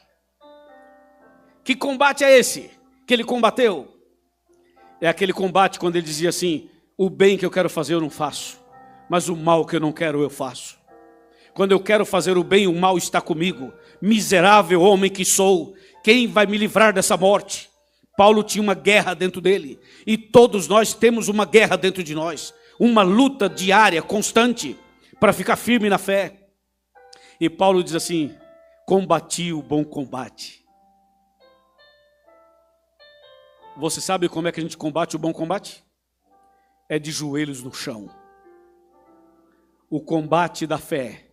Que combate é esse que ele combateu? É aquele combate quando ele dizia assim: o bem que eu quero fazer eu não faço, mas o mal que eu não quero eu faço. Quando eu quero fazer o bem, o mal está comigo. Miserável homem que sou, quem vai me livrar dessa morte? Paulo tinha uma guerra dentro dele, e todos nós temos uma guerra dentro de nós, uma luta diária, constante, para ficar firme na fé. E Paulo diz assim: combati o bom combate. Você sabe como é que a gente combate o bom combate? É de joelhos no chão. O combate da fé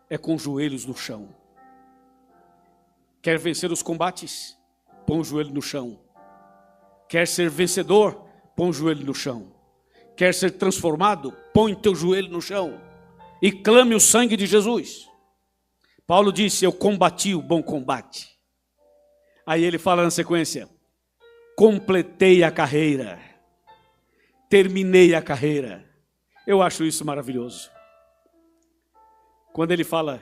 é com joelhos no chão. Quer vencer os combates? Põe o joelho no chão. Quer ser vencedor? Põe o joelho no chão. Quer ser transformado? Põe teu joelho no chão e clame o sangue de Jesus. Paulo disse: eu combati o bom combate. Aí ele fala na sequência: completei a carreira, terminei a carreira. Eu acho isso maravilhoso. Quando ele fala,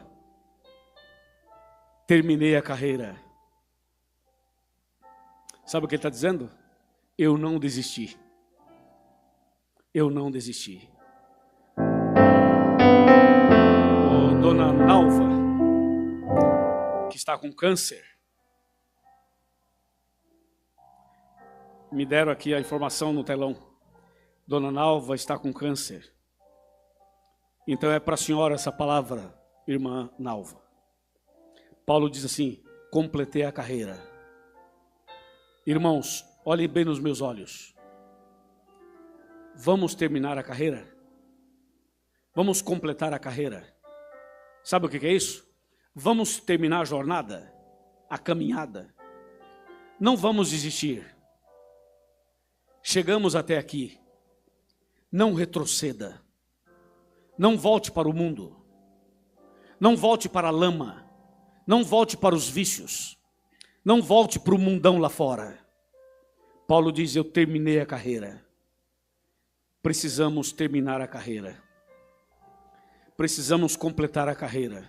terminei a carreira, sabe o que ele está dizendo? Eu não desisti. Eu não desisti. Dona Nalva, que está com câncer, me deram aqui a informação no telão. Dona Nalva está com câncer. Então é para a senhora essa palavra, irmã Nalva. Paulo diz assim: completei a carreira. Irmãos, olhem bem nos meus olhos. Vamos terminar a carreira? Vamos completar a carreira? Sabe o que é isso? Vamos terminar a jornada, a caminhada. Não vamos desistir. Chegamos até aqui. Não retroceda. Não volte para o mundo. Não volte para a lama. Não volte para os vícios. Não volte para o mundão lá fora. Paulo diz: eu terminei a carreira. Precisamos terminar a carreira. Precisamos completar a carreira.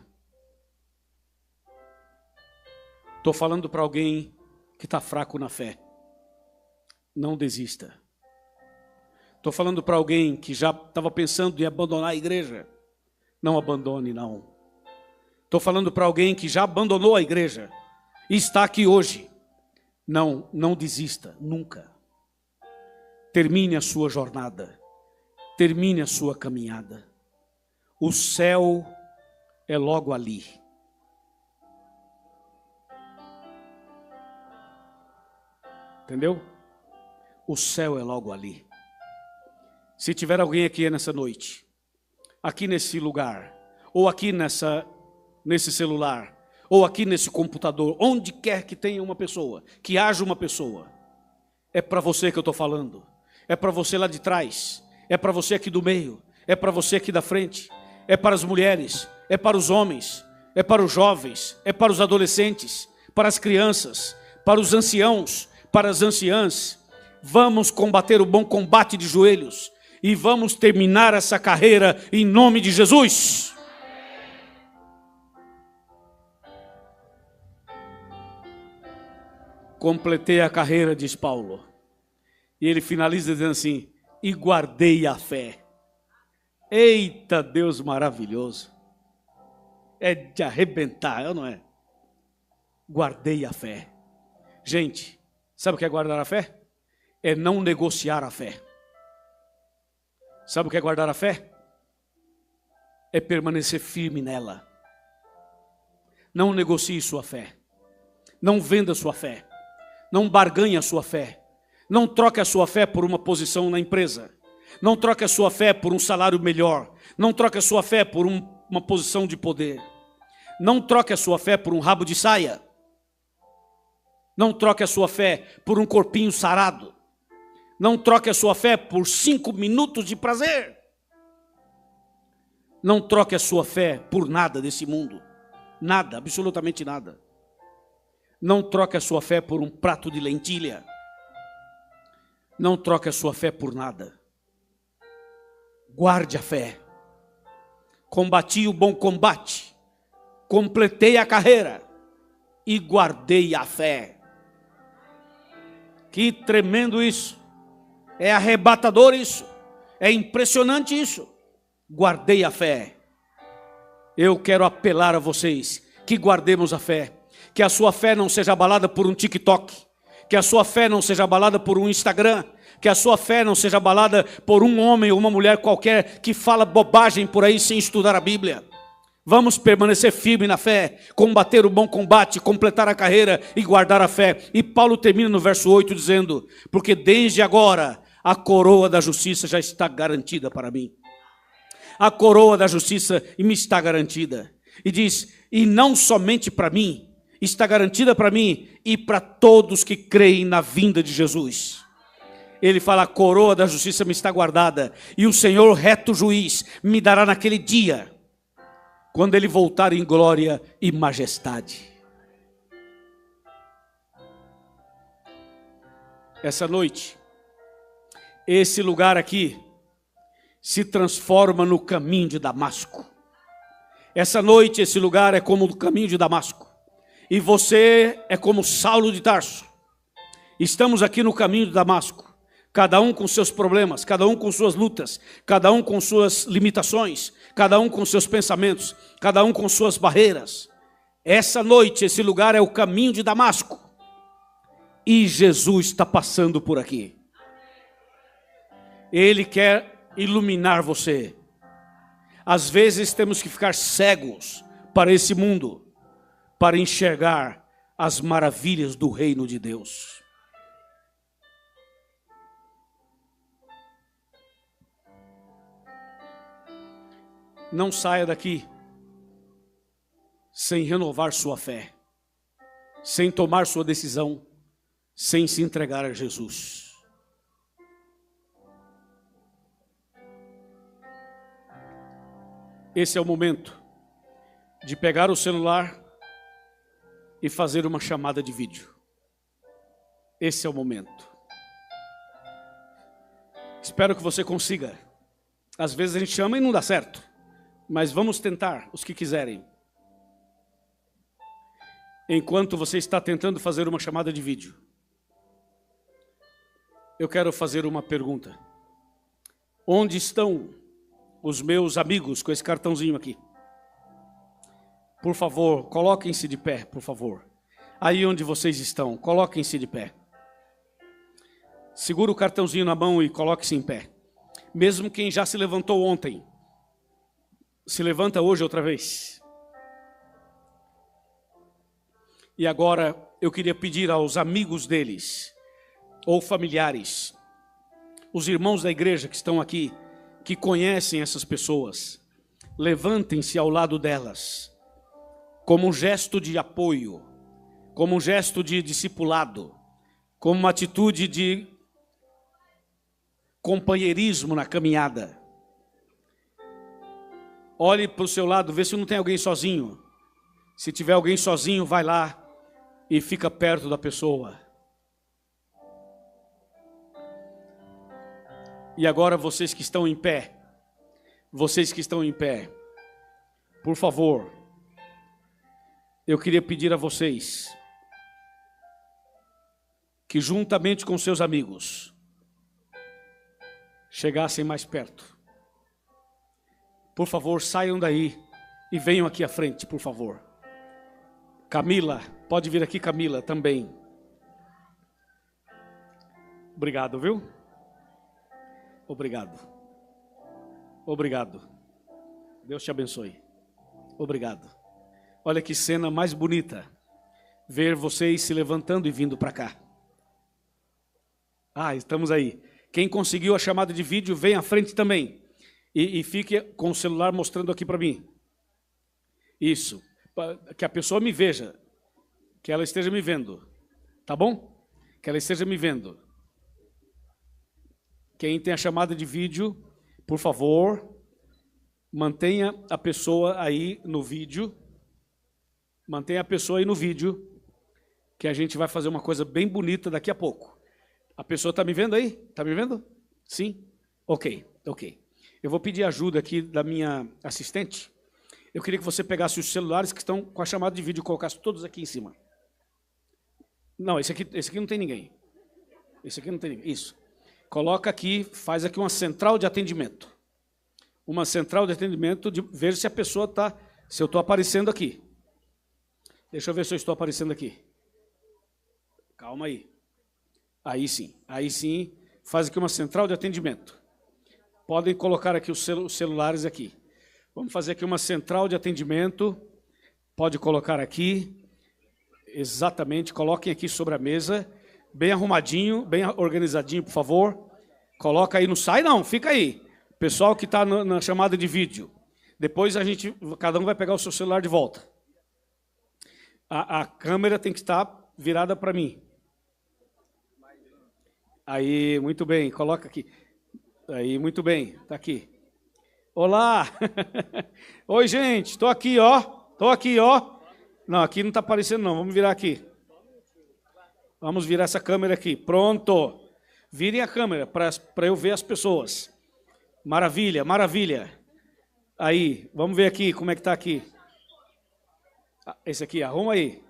Estou falando para alguém que está fraco na fé. Não desista. Estou falando para alguém que já estava pensando em abandonar a igreja. Não abandone, não. Estou falando para alguém que já abandonou a igreja e está aqui hoje. Não desista, nunca. Termine a sua jornada. Termine a sua caminhada. O céu é logo ali. Entendeu? O céu é logo ali. Se tiver alguém aqui nessa noite, aqui nesse lugar, ou aqui nesse celular, ou aqui nesse computador, onde quer que tenha uma pessoa, que haja uma pessoa, é para você que eu estou falando, é para você lá de trás, é para você aqui do meio, é para você aqui da frente, é para as mulheres, é para os homens, é para os jovens, é para os adolescentes, para as crianças, para os anciãos, para as anciãs. Vamos combater o bom combate de joelhos e vamos terminar essa carreira em nome de Jesus. Completei a carreira, diz Paulo. E ele finaliza dizendo assim: e guardei a fé. Eita, Deus maravilhoso. É de arrebentar, não é? Guardei a fé. Gente, sabe o que é guardar a fé? É não negociar a fé. Sabe o que é guardar a fé? É permanecer firme nela. Não negocie sua fé. Não venda sua fé. Não barganhe a sua fé. Não troque a sua fé por uma posição na empresa. Não troque a sua fé por um salário melhor. Não troque a sua fé por uma posição de poder. Não troque a sua fé por um rabo de saia. Não troque a sua fé por um corpinho sarado. Não troque a sua fé por 5 minutos de prazer. Não troque a sua fé por nada desse mundo. Nada, absolutamente nada. Não troque a sua fé por um prato de lentilha. Não troque a sua fé por nada. Guarde a fé. Combati o bom combate. Completei a carreira. E guardei a fé. Que tremendo isso. É arrebatador isso. É impressionante isso. Guardei a fé. Eu quero apelar a vocês que guardemos a fé. Que a sua fé não seja abalada por um TikTok. Que a sua fé não seja abalada por um Instagram. Que a sua fé não seja abalada por um homem ou uma mulher qualquer que fala bobagem por aí sem estudar a Bíblia. Vamos permanecer firme na fé, combater o bom combate, completar a carreira e guardar a fé. E Paulo termina no verso 8 dizendo: porque desde agora a coroa da justiça já está garantida para mim. A coroa da justiça me está garantida. E diz: e não somente para mim, está garantida para mim e para todos que creem na vinda de Jesus. Ele fala: a coroa da justiça me está guardada e o Senhor reto juiz me dará naquele dia, quando ele voltar em glória e majestade. Essa noite, esse lugar aqui se transforma no caminho de Damasco. Essa noite, esse lugar é como o caminho de Damasco. E você é como Saulo de Tarso. Estamos aqui no caminho de Damasco. Cada um com seus problemas, cada um com suas lutas, cada um com suas limitações, cada um com seus pensamentos, cada um com suas barreiras. Essa noite, esse lugar é o caminho de Damasco. E Jesus está passando por aqui. Ele quer iluminar você. Às vezes temos que ficar cegos para esse mundo, para enxergar as maravilhas do reino de Deus. Não saia daqui sem renovar sua fé, sem tomar sua decisão, sem se entregar a Jesus. esse é o momento de pegar o celular e fazer uma chamada de vídeo. Esse é o momento. Espero que você consiga. Às vezes a gente chama e não dá certo, mas vamos tentar, os que quiserem. Enquanto você está tentando fazer uma chamada de vídeo, eu quero fazer uma pergunta. Onde estão os meus amigos com esse cartãozinho aqui? Por favor, coloquem-se de pé, por favor. Aí onde vocês estão, coloquem-se de pé. Segura o cartãozinho na mão e coloque-se em pé. Mesmo quem já se levantou ontem, se levanta hoje outra vez. E agora eu queria pedir aos amigos deles, ou familiares, os irmãos da igreja que estão aqui, que conhecem essas pessoas, levantem-se ao lado delas, como um gesto de apoio, como um gesto de discipulado, como uma atitude de companheirismo na caminhada. Olhe para o seu lado, vê se não tem alguém sozinho. Se tiver alguém sozinho, vai lá e fica perto da pessoa. E agora vocês que estão em pé, por favor, eu queria pedir a vocês que juntamente com seus amigos chegassem mais perto. Por favor, saiam daí e venham aqui à frente, por favor. Camila, pode vir aqui, Camila, também. Obrigado, viu? Obrigado. Obrigado. Deus te abençoe. Obrigado. Olha que cena mais bonita. Ver vocês se levantando e vindo para cá. Ah, estamos aí. Quem conseguiu a chamada de vídeo, vem à frente também. E fique com o celular mostrando aqui para mim. Isso. Que a pessoa me veja. Que ela esteja me vendo. Tá bom? Que ela esteja me vendo. Quem tem a chamada de vídeo, por favor, mantenha a pessoa aí no vídeo. Mantenha a pessoa aí no vídeo, que a gente vai fazer uma coisa bem bonita daqui a pouco. A pessoa está me vendo aí? Está me vendo? Sim? Ok. Eu vou pedir ajuda aqui da minha assistente. Eu queria que você pegasse os celulares que estão com a chamada de vídeo e colocasse todos aqui em cima. Não, esse aqui não tem ninguém. Esse aqui não tem ninguém. Isso. Coloca aqui, faz aqui uma central de atendimento. Uma central de atendimento, de ver se a pessoa está, se eu estou aparecendo aqui. Deixa eu ver se eu estou aparecendo aqui. Calma aí. Aí sim, faz aqui uma central de atendimento. Podem colocar aqui os celulares aqui. Vamos fazer aqui uma central de atendimento. Pode colocar aqui. Exatamente, coloquem aqui sobre a mesa. Bem arrumadinho, bem organizadinho, por favor. Coloca aí, não sai não, fica aí. Pessoal que está na chamada de vídeo. Depois cada um vai pegar o seu celular de volta. A câmera tem que estar virada para mim. Aí, muito bem, coloca aqui. Aí, muito bem, está aqui. Olá! Oi, gente, estou aqui, ó. Não, aqui não está aparecendo não, vamos virar aqui. Vamos virar essa câmera aqui. Pronto. Virem a câmera para eu ver as pessoas. Maravilha. Aí, vamos ver aqui como é que está aqui. Esse aqui, arruma aí.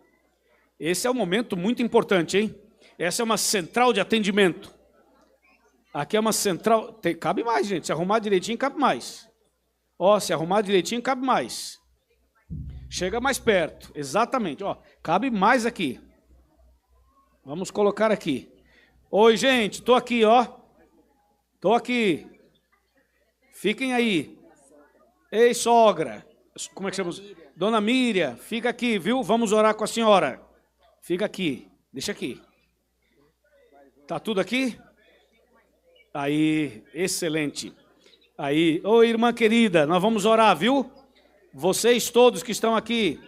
Esse é um momento muito importante, hein? Essa é uma central de atendimento. Aqui é uma central... cabe mais, gente. Se arrumar direitinho, cabe mais. Ó, se arrumar direitinho, cabe mais. Chega mais perto. Exatamente. Ó, cabe mais aqui. Vamos colocar aqui. Oi, gente. Estou aqui, ó. Estou aqui. Fiquem aí. Ei, sogra. Como é que chama? Dona Miriam, fica aqui, viu? Vamos orar com a senhora. Fica aqui. Deixa aqui. Tá tudo aqui? Aí, excelente. Aí, oi, irmã querida, nós vamos orar, viu? Vocês todos que estão aqui,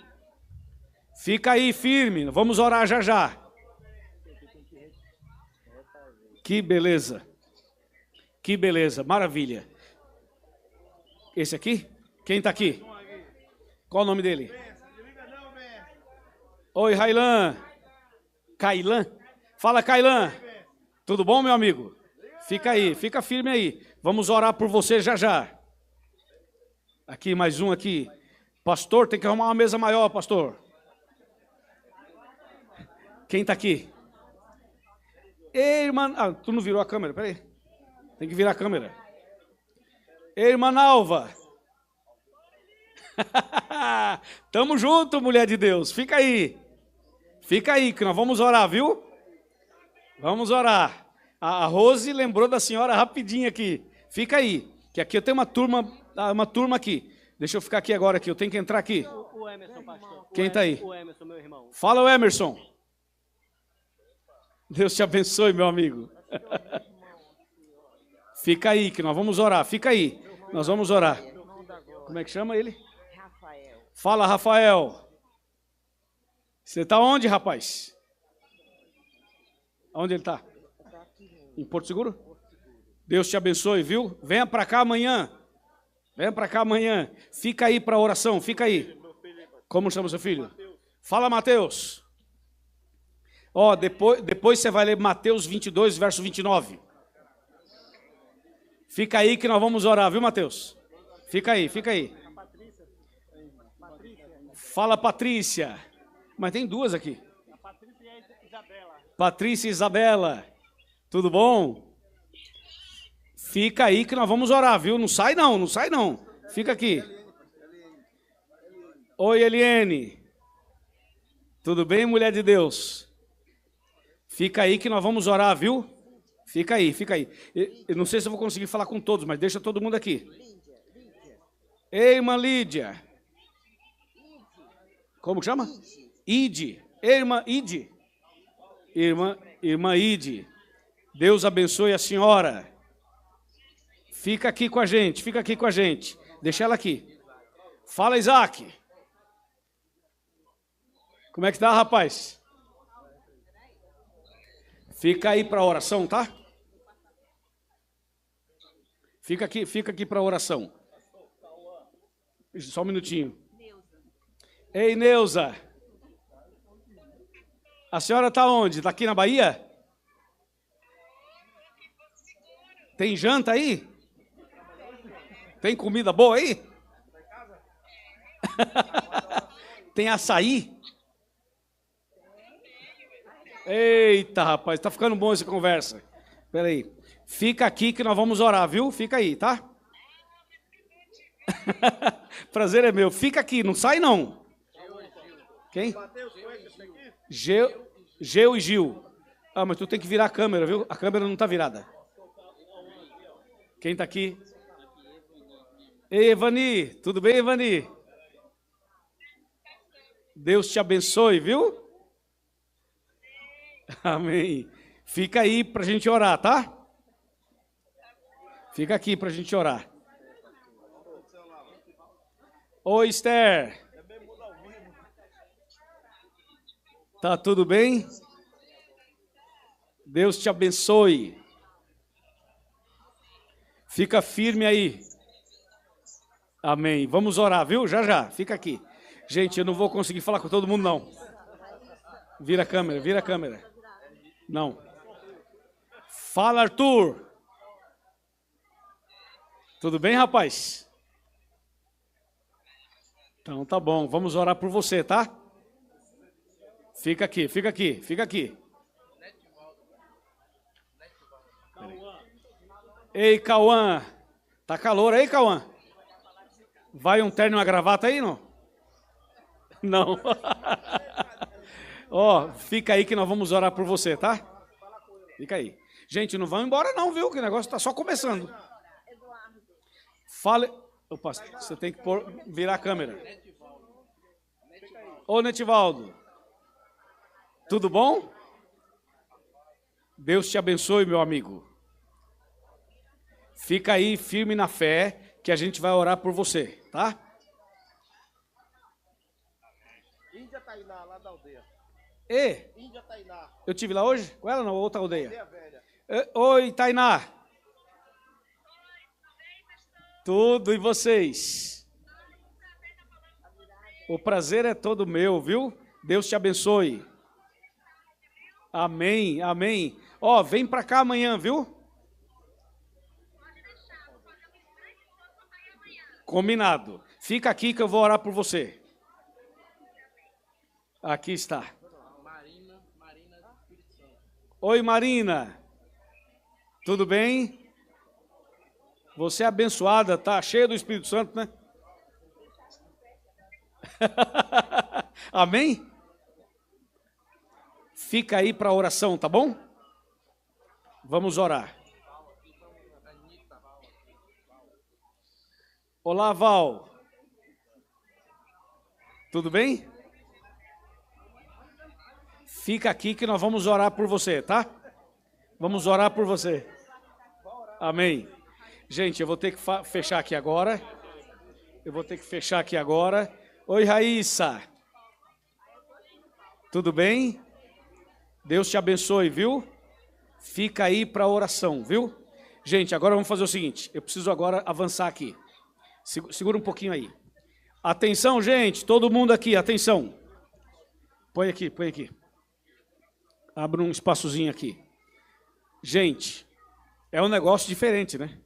fica aí firme, vamos orar já já. Que beleza, maravilha. Esse aqui? Quem está aqui? Qual o nome dele? Oi, Railan. Kailan? Fala, Kailan. Tudo bom, meu amigo? Fica aí, fica firme aí. Vamos orar por você já já. Aqui, mais um aqui. Pastor, tem que arrumar uma mesa maior, pastor. Quem está aqui? Ei, irmã... Ah, tu não virou a câmera, peraí. Tem que virar a câmera. Ei, irmã Nalva. Tamo junto, mulher de Deus. Fica aí. Fica aí, que nós vamos orar, viu? Vamos orar. A Rose lembrou da senhora rapidinho aqui. Fica aí, que aqui eu tenho uma turma aqui. Deixa eu ficar aqui agora, aqui. Eu tenho que entrar aqui. O Emerson, pastor. Quem está aí? O Emerson, meu irmão. Fala, o Emerson. Deus te abençoe, meu amigo. Fica aí, que nós vamos orar. Fica aí. Nós vamos orar. Como é que chama ele? Rafael. Fala, Rafael. Você está onde, rapaz? Onde ele está? Em Porto Seguro? Deus te abençoe, viu? Venha para cá amanhã. Venha para cá amanhã. Fica aí para a oração, fica aí. Como chama seu filho? Fala, Mateus. Ó, depois você vai ler Mateus 22, verso 29. Fica aí que nós vamos orar, viu, Mateus? Fica aí, fica aí. Fala, Patrícia. Mas tem duas aqui. Patrícia e Isabela. Tudo bom? Fica aí que nós vamos orar, viu? Não sai não, não sai não. Fica aqui. Oi, Eliene. Tudo bem, mulher de Deus? Fica aí que nós vamos orar, viu? Fica aí, fica aí. Eu não sei se eu vou conseguir falar com todos, mas deixa todo mundo aqui. Ei, irmã Lídia. Como chama? Ide. Ei, irmã Ide. Irmã Ide. Deus abençoe a senhora. Fica aqui com a gente, fica aqui com a gente. Deixa ela aqui. Fala, Isaac. Como é que tá, rapaz? Fica aí para a oração, tá? Fica aqui para a oração. Só um minutinho. Ei, Neuza. A senhora está onde? Está aqui na Bahia? Tem janta aí? Tem comida boa aí? Tem açaí? Eita, rapaz, tá ficando bom essa conversa. Espera aí. Fica aqui que nós vamos orar, viu? Fica aí, tá? Prazer é meu. Fica aqui, não sai não. Quem? Geu e Gil. Ah, mas tu tem que virar a câmera, viu? A câmera não tá virada. Quem tá aqui? Ei, Evani. Tudo bem, Evani? Deus te abençoe, viu? Amém. Fica aí para a gente orar, tá? Fica aqui para a gente orar. Oi, Esther. Tá tudo bem? Deus te abençoe. Fica firme aí. Amém. Vamos orar, viu? Já, já. Fica aqui. Gente, eu não vou conseguir falar com todo mundo, não. Vira a câmera, vira a câmera. Não. Fala, Arthur. Tudo bem, rapaz? Então tá bom, vamos orar por você, tá? Fica aqui, fica aqui, fica aqui. Ei, Cauã. Tá calor aí, Cauã? Vai um terno e uma gravata aí, não? Não. Ó, fica aí que nós vamos orar por você, tá? Fica aí. Gente, não vão embora não, viu? Que o negócio tá só começando. Fale... Opa, você tem que virar a câmera. Ô, Netivaldo. Tudo bom? Deus te abençoe, meu amigo. Fica aí firme na fé que a gente vai orar por você, tá? Índia Tainá, lá da aldeia. E? Índia Tainá. Eu tive lá hoje? Com ela não? Outra aldeia? Aldeia velha. Oi, Tainá. Tudo, e vocês? O prazer é todo meu, viu? Deus te abençoe. Amém, amém. Ó, vem para cá amanhã, viu? Combinado. Fica aqui que eu vou orar por você. Aqui está. Oi, Marina. Tudo bem? Você é abençoada, tá cheia do Espírito Santo, né? Amém? Fica aí para a oração, tá bom? Vamos orar. Olá, Val. Tudo bem? Fica aqui que nós vamos orar por você, tá? Vamos orar por você. Amém. Gente, eu vou ter que fechar aqui agora. Oi, Raíssa. Tudo bem? Deus te abençoe, viu? Fica aí para a oração, viu? Gente, agora vamos fazer o seguinte. Eu preciso agora avançar aqui. Segura um pouquinho aí. Atenção, gente. Todo mundo aqui, atenção. Põe aqui. Abre um espaçozinho aqui. Gente, é um negócio diferente, né?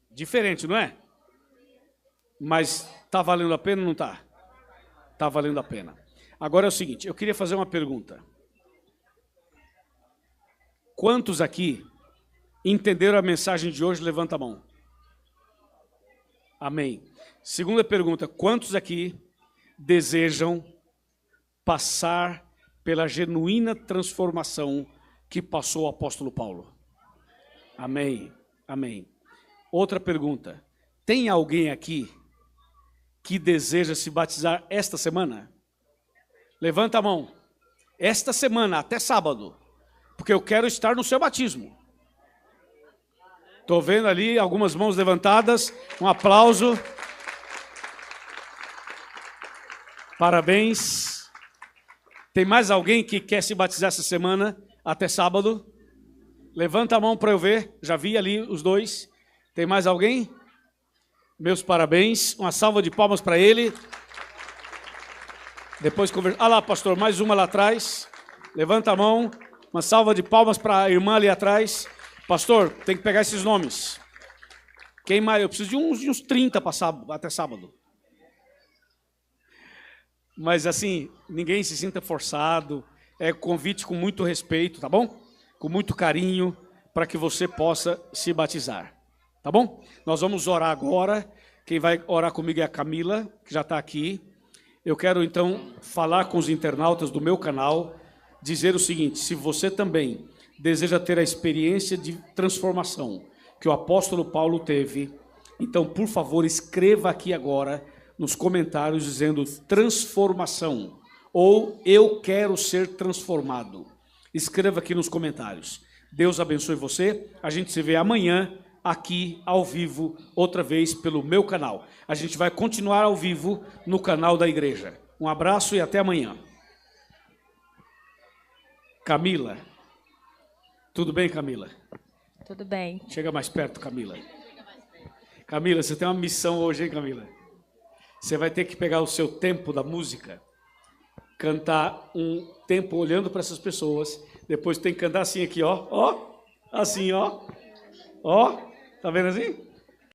Diferente, não é? Mas tá valendo a pena ou não tá? Tá valendo a pena. Agora é o seguinte, eu queria fazer uma pergunta. Quantos aqui entenderam a mensagem de hoje? Levanta a mão. Amém. Segunda pergunta, quantos aqui desejam passar pela genuína transformação que passou o apóstolo Paulo? Amém, amém. Outra pergunta, tem alguém aqui que deseja se batizar esta semana? Levanta a mão. Esta semana, até sábado, porque eu quero estar no seu batismo. Estou vendo ali algumas mãos levantadas, um aplauso. Parabéns. Tem mais alguém que quer se batizar essa semana, até sábado? Levanta a mão para eu ver, já vi ali os dois. Tem mais alguém? Meus parabéns, uma salva de palmas para ele. Depois conversa. Ah lá, pastor, mais uma lá atrás. Levanta a mão, uma salva de palmas para a irmã ali atrás. Pastor, tem que pegar esses nomes. Quem mais? Eu preciso de uns 30 até sábado. Mas assim, ninguém se sinta forçado. É convite com muito respeito, tá bom? Com muito carinho, para que você possa se batizar. Tá bom? Nós vamos orar agora. Quem vai orar comigo é a Camila, que já está aqui. Eu quero então falar com os internautas do meu canal, dizer o seguinte: se você também deseja ter a experiência de transformação que o apóstolo Paulo teve, então, por favor, escreva aqui agora nos comentários dizendo transformação ou eu quero ser transformado. Escreva aqui nos comentários. Deus abençoe você. A gente se vê amanhã aqui ao vivo, outra vez pelo meu canal. A gente vai continuar ao vivo no canal da igreja. Um abraço e até amanhã. Camila. Tudo bem, Camila? Tudo bem. Chega mais perto, Camila. Camila, você tem uma missão hoje, hein, Camila? Você vai ter que pegar o seu tempo da música, cantar um tempo olhando para essas pessoas, depois tem que cantar assim aqui, ó, assim, ó, tá vendo assim?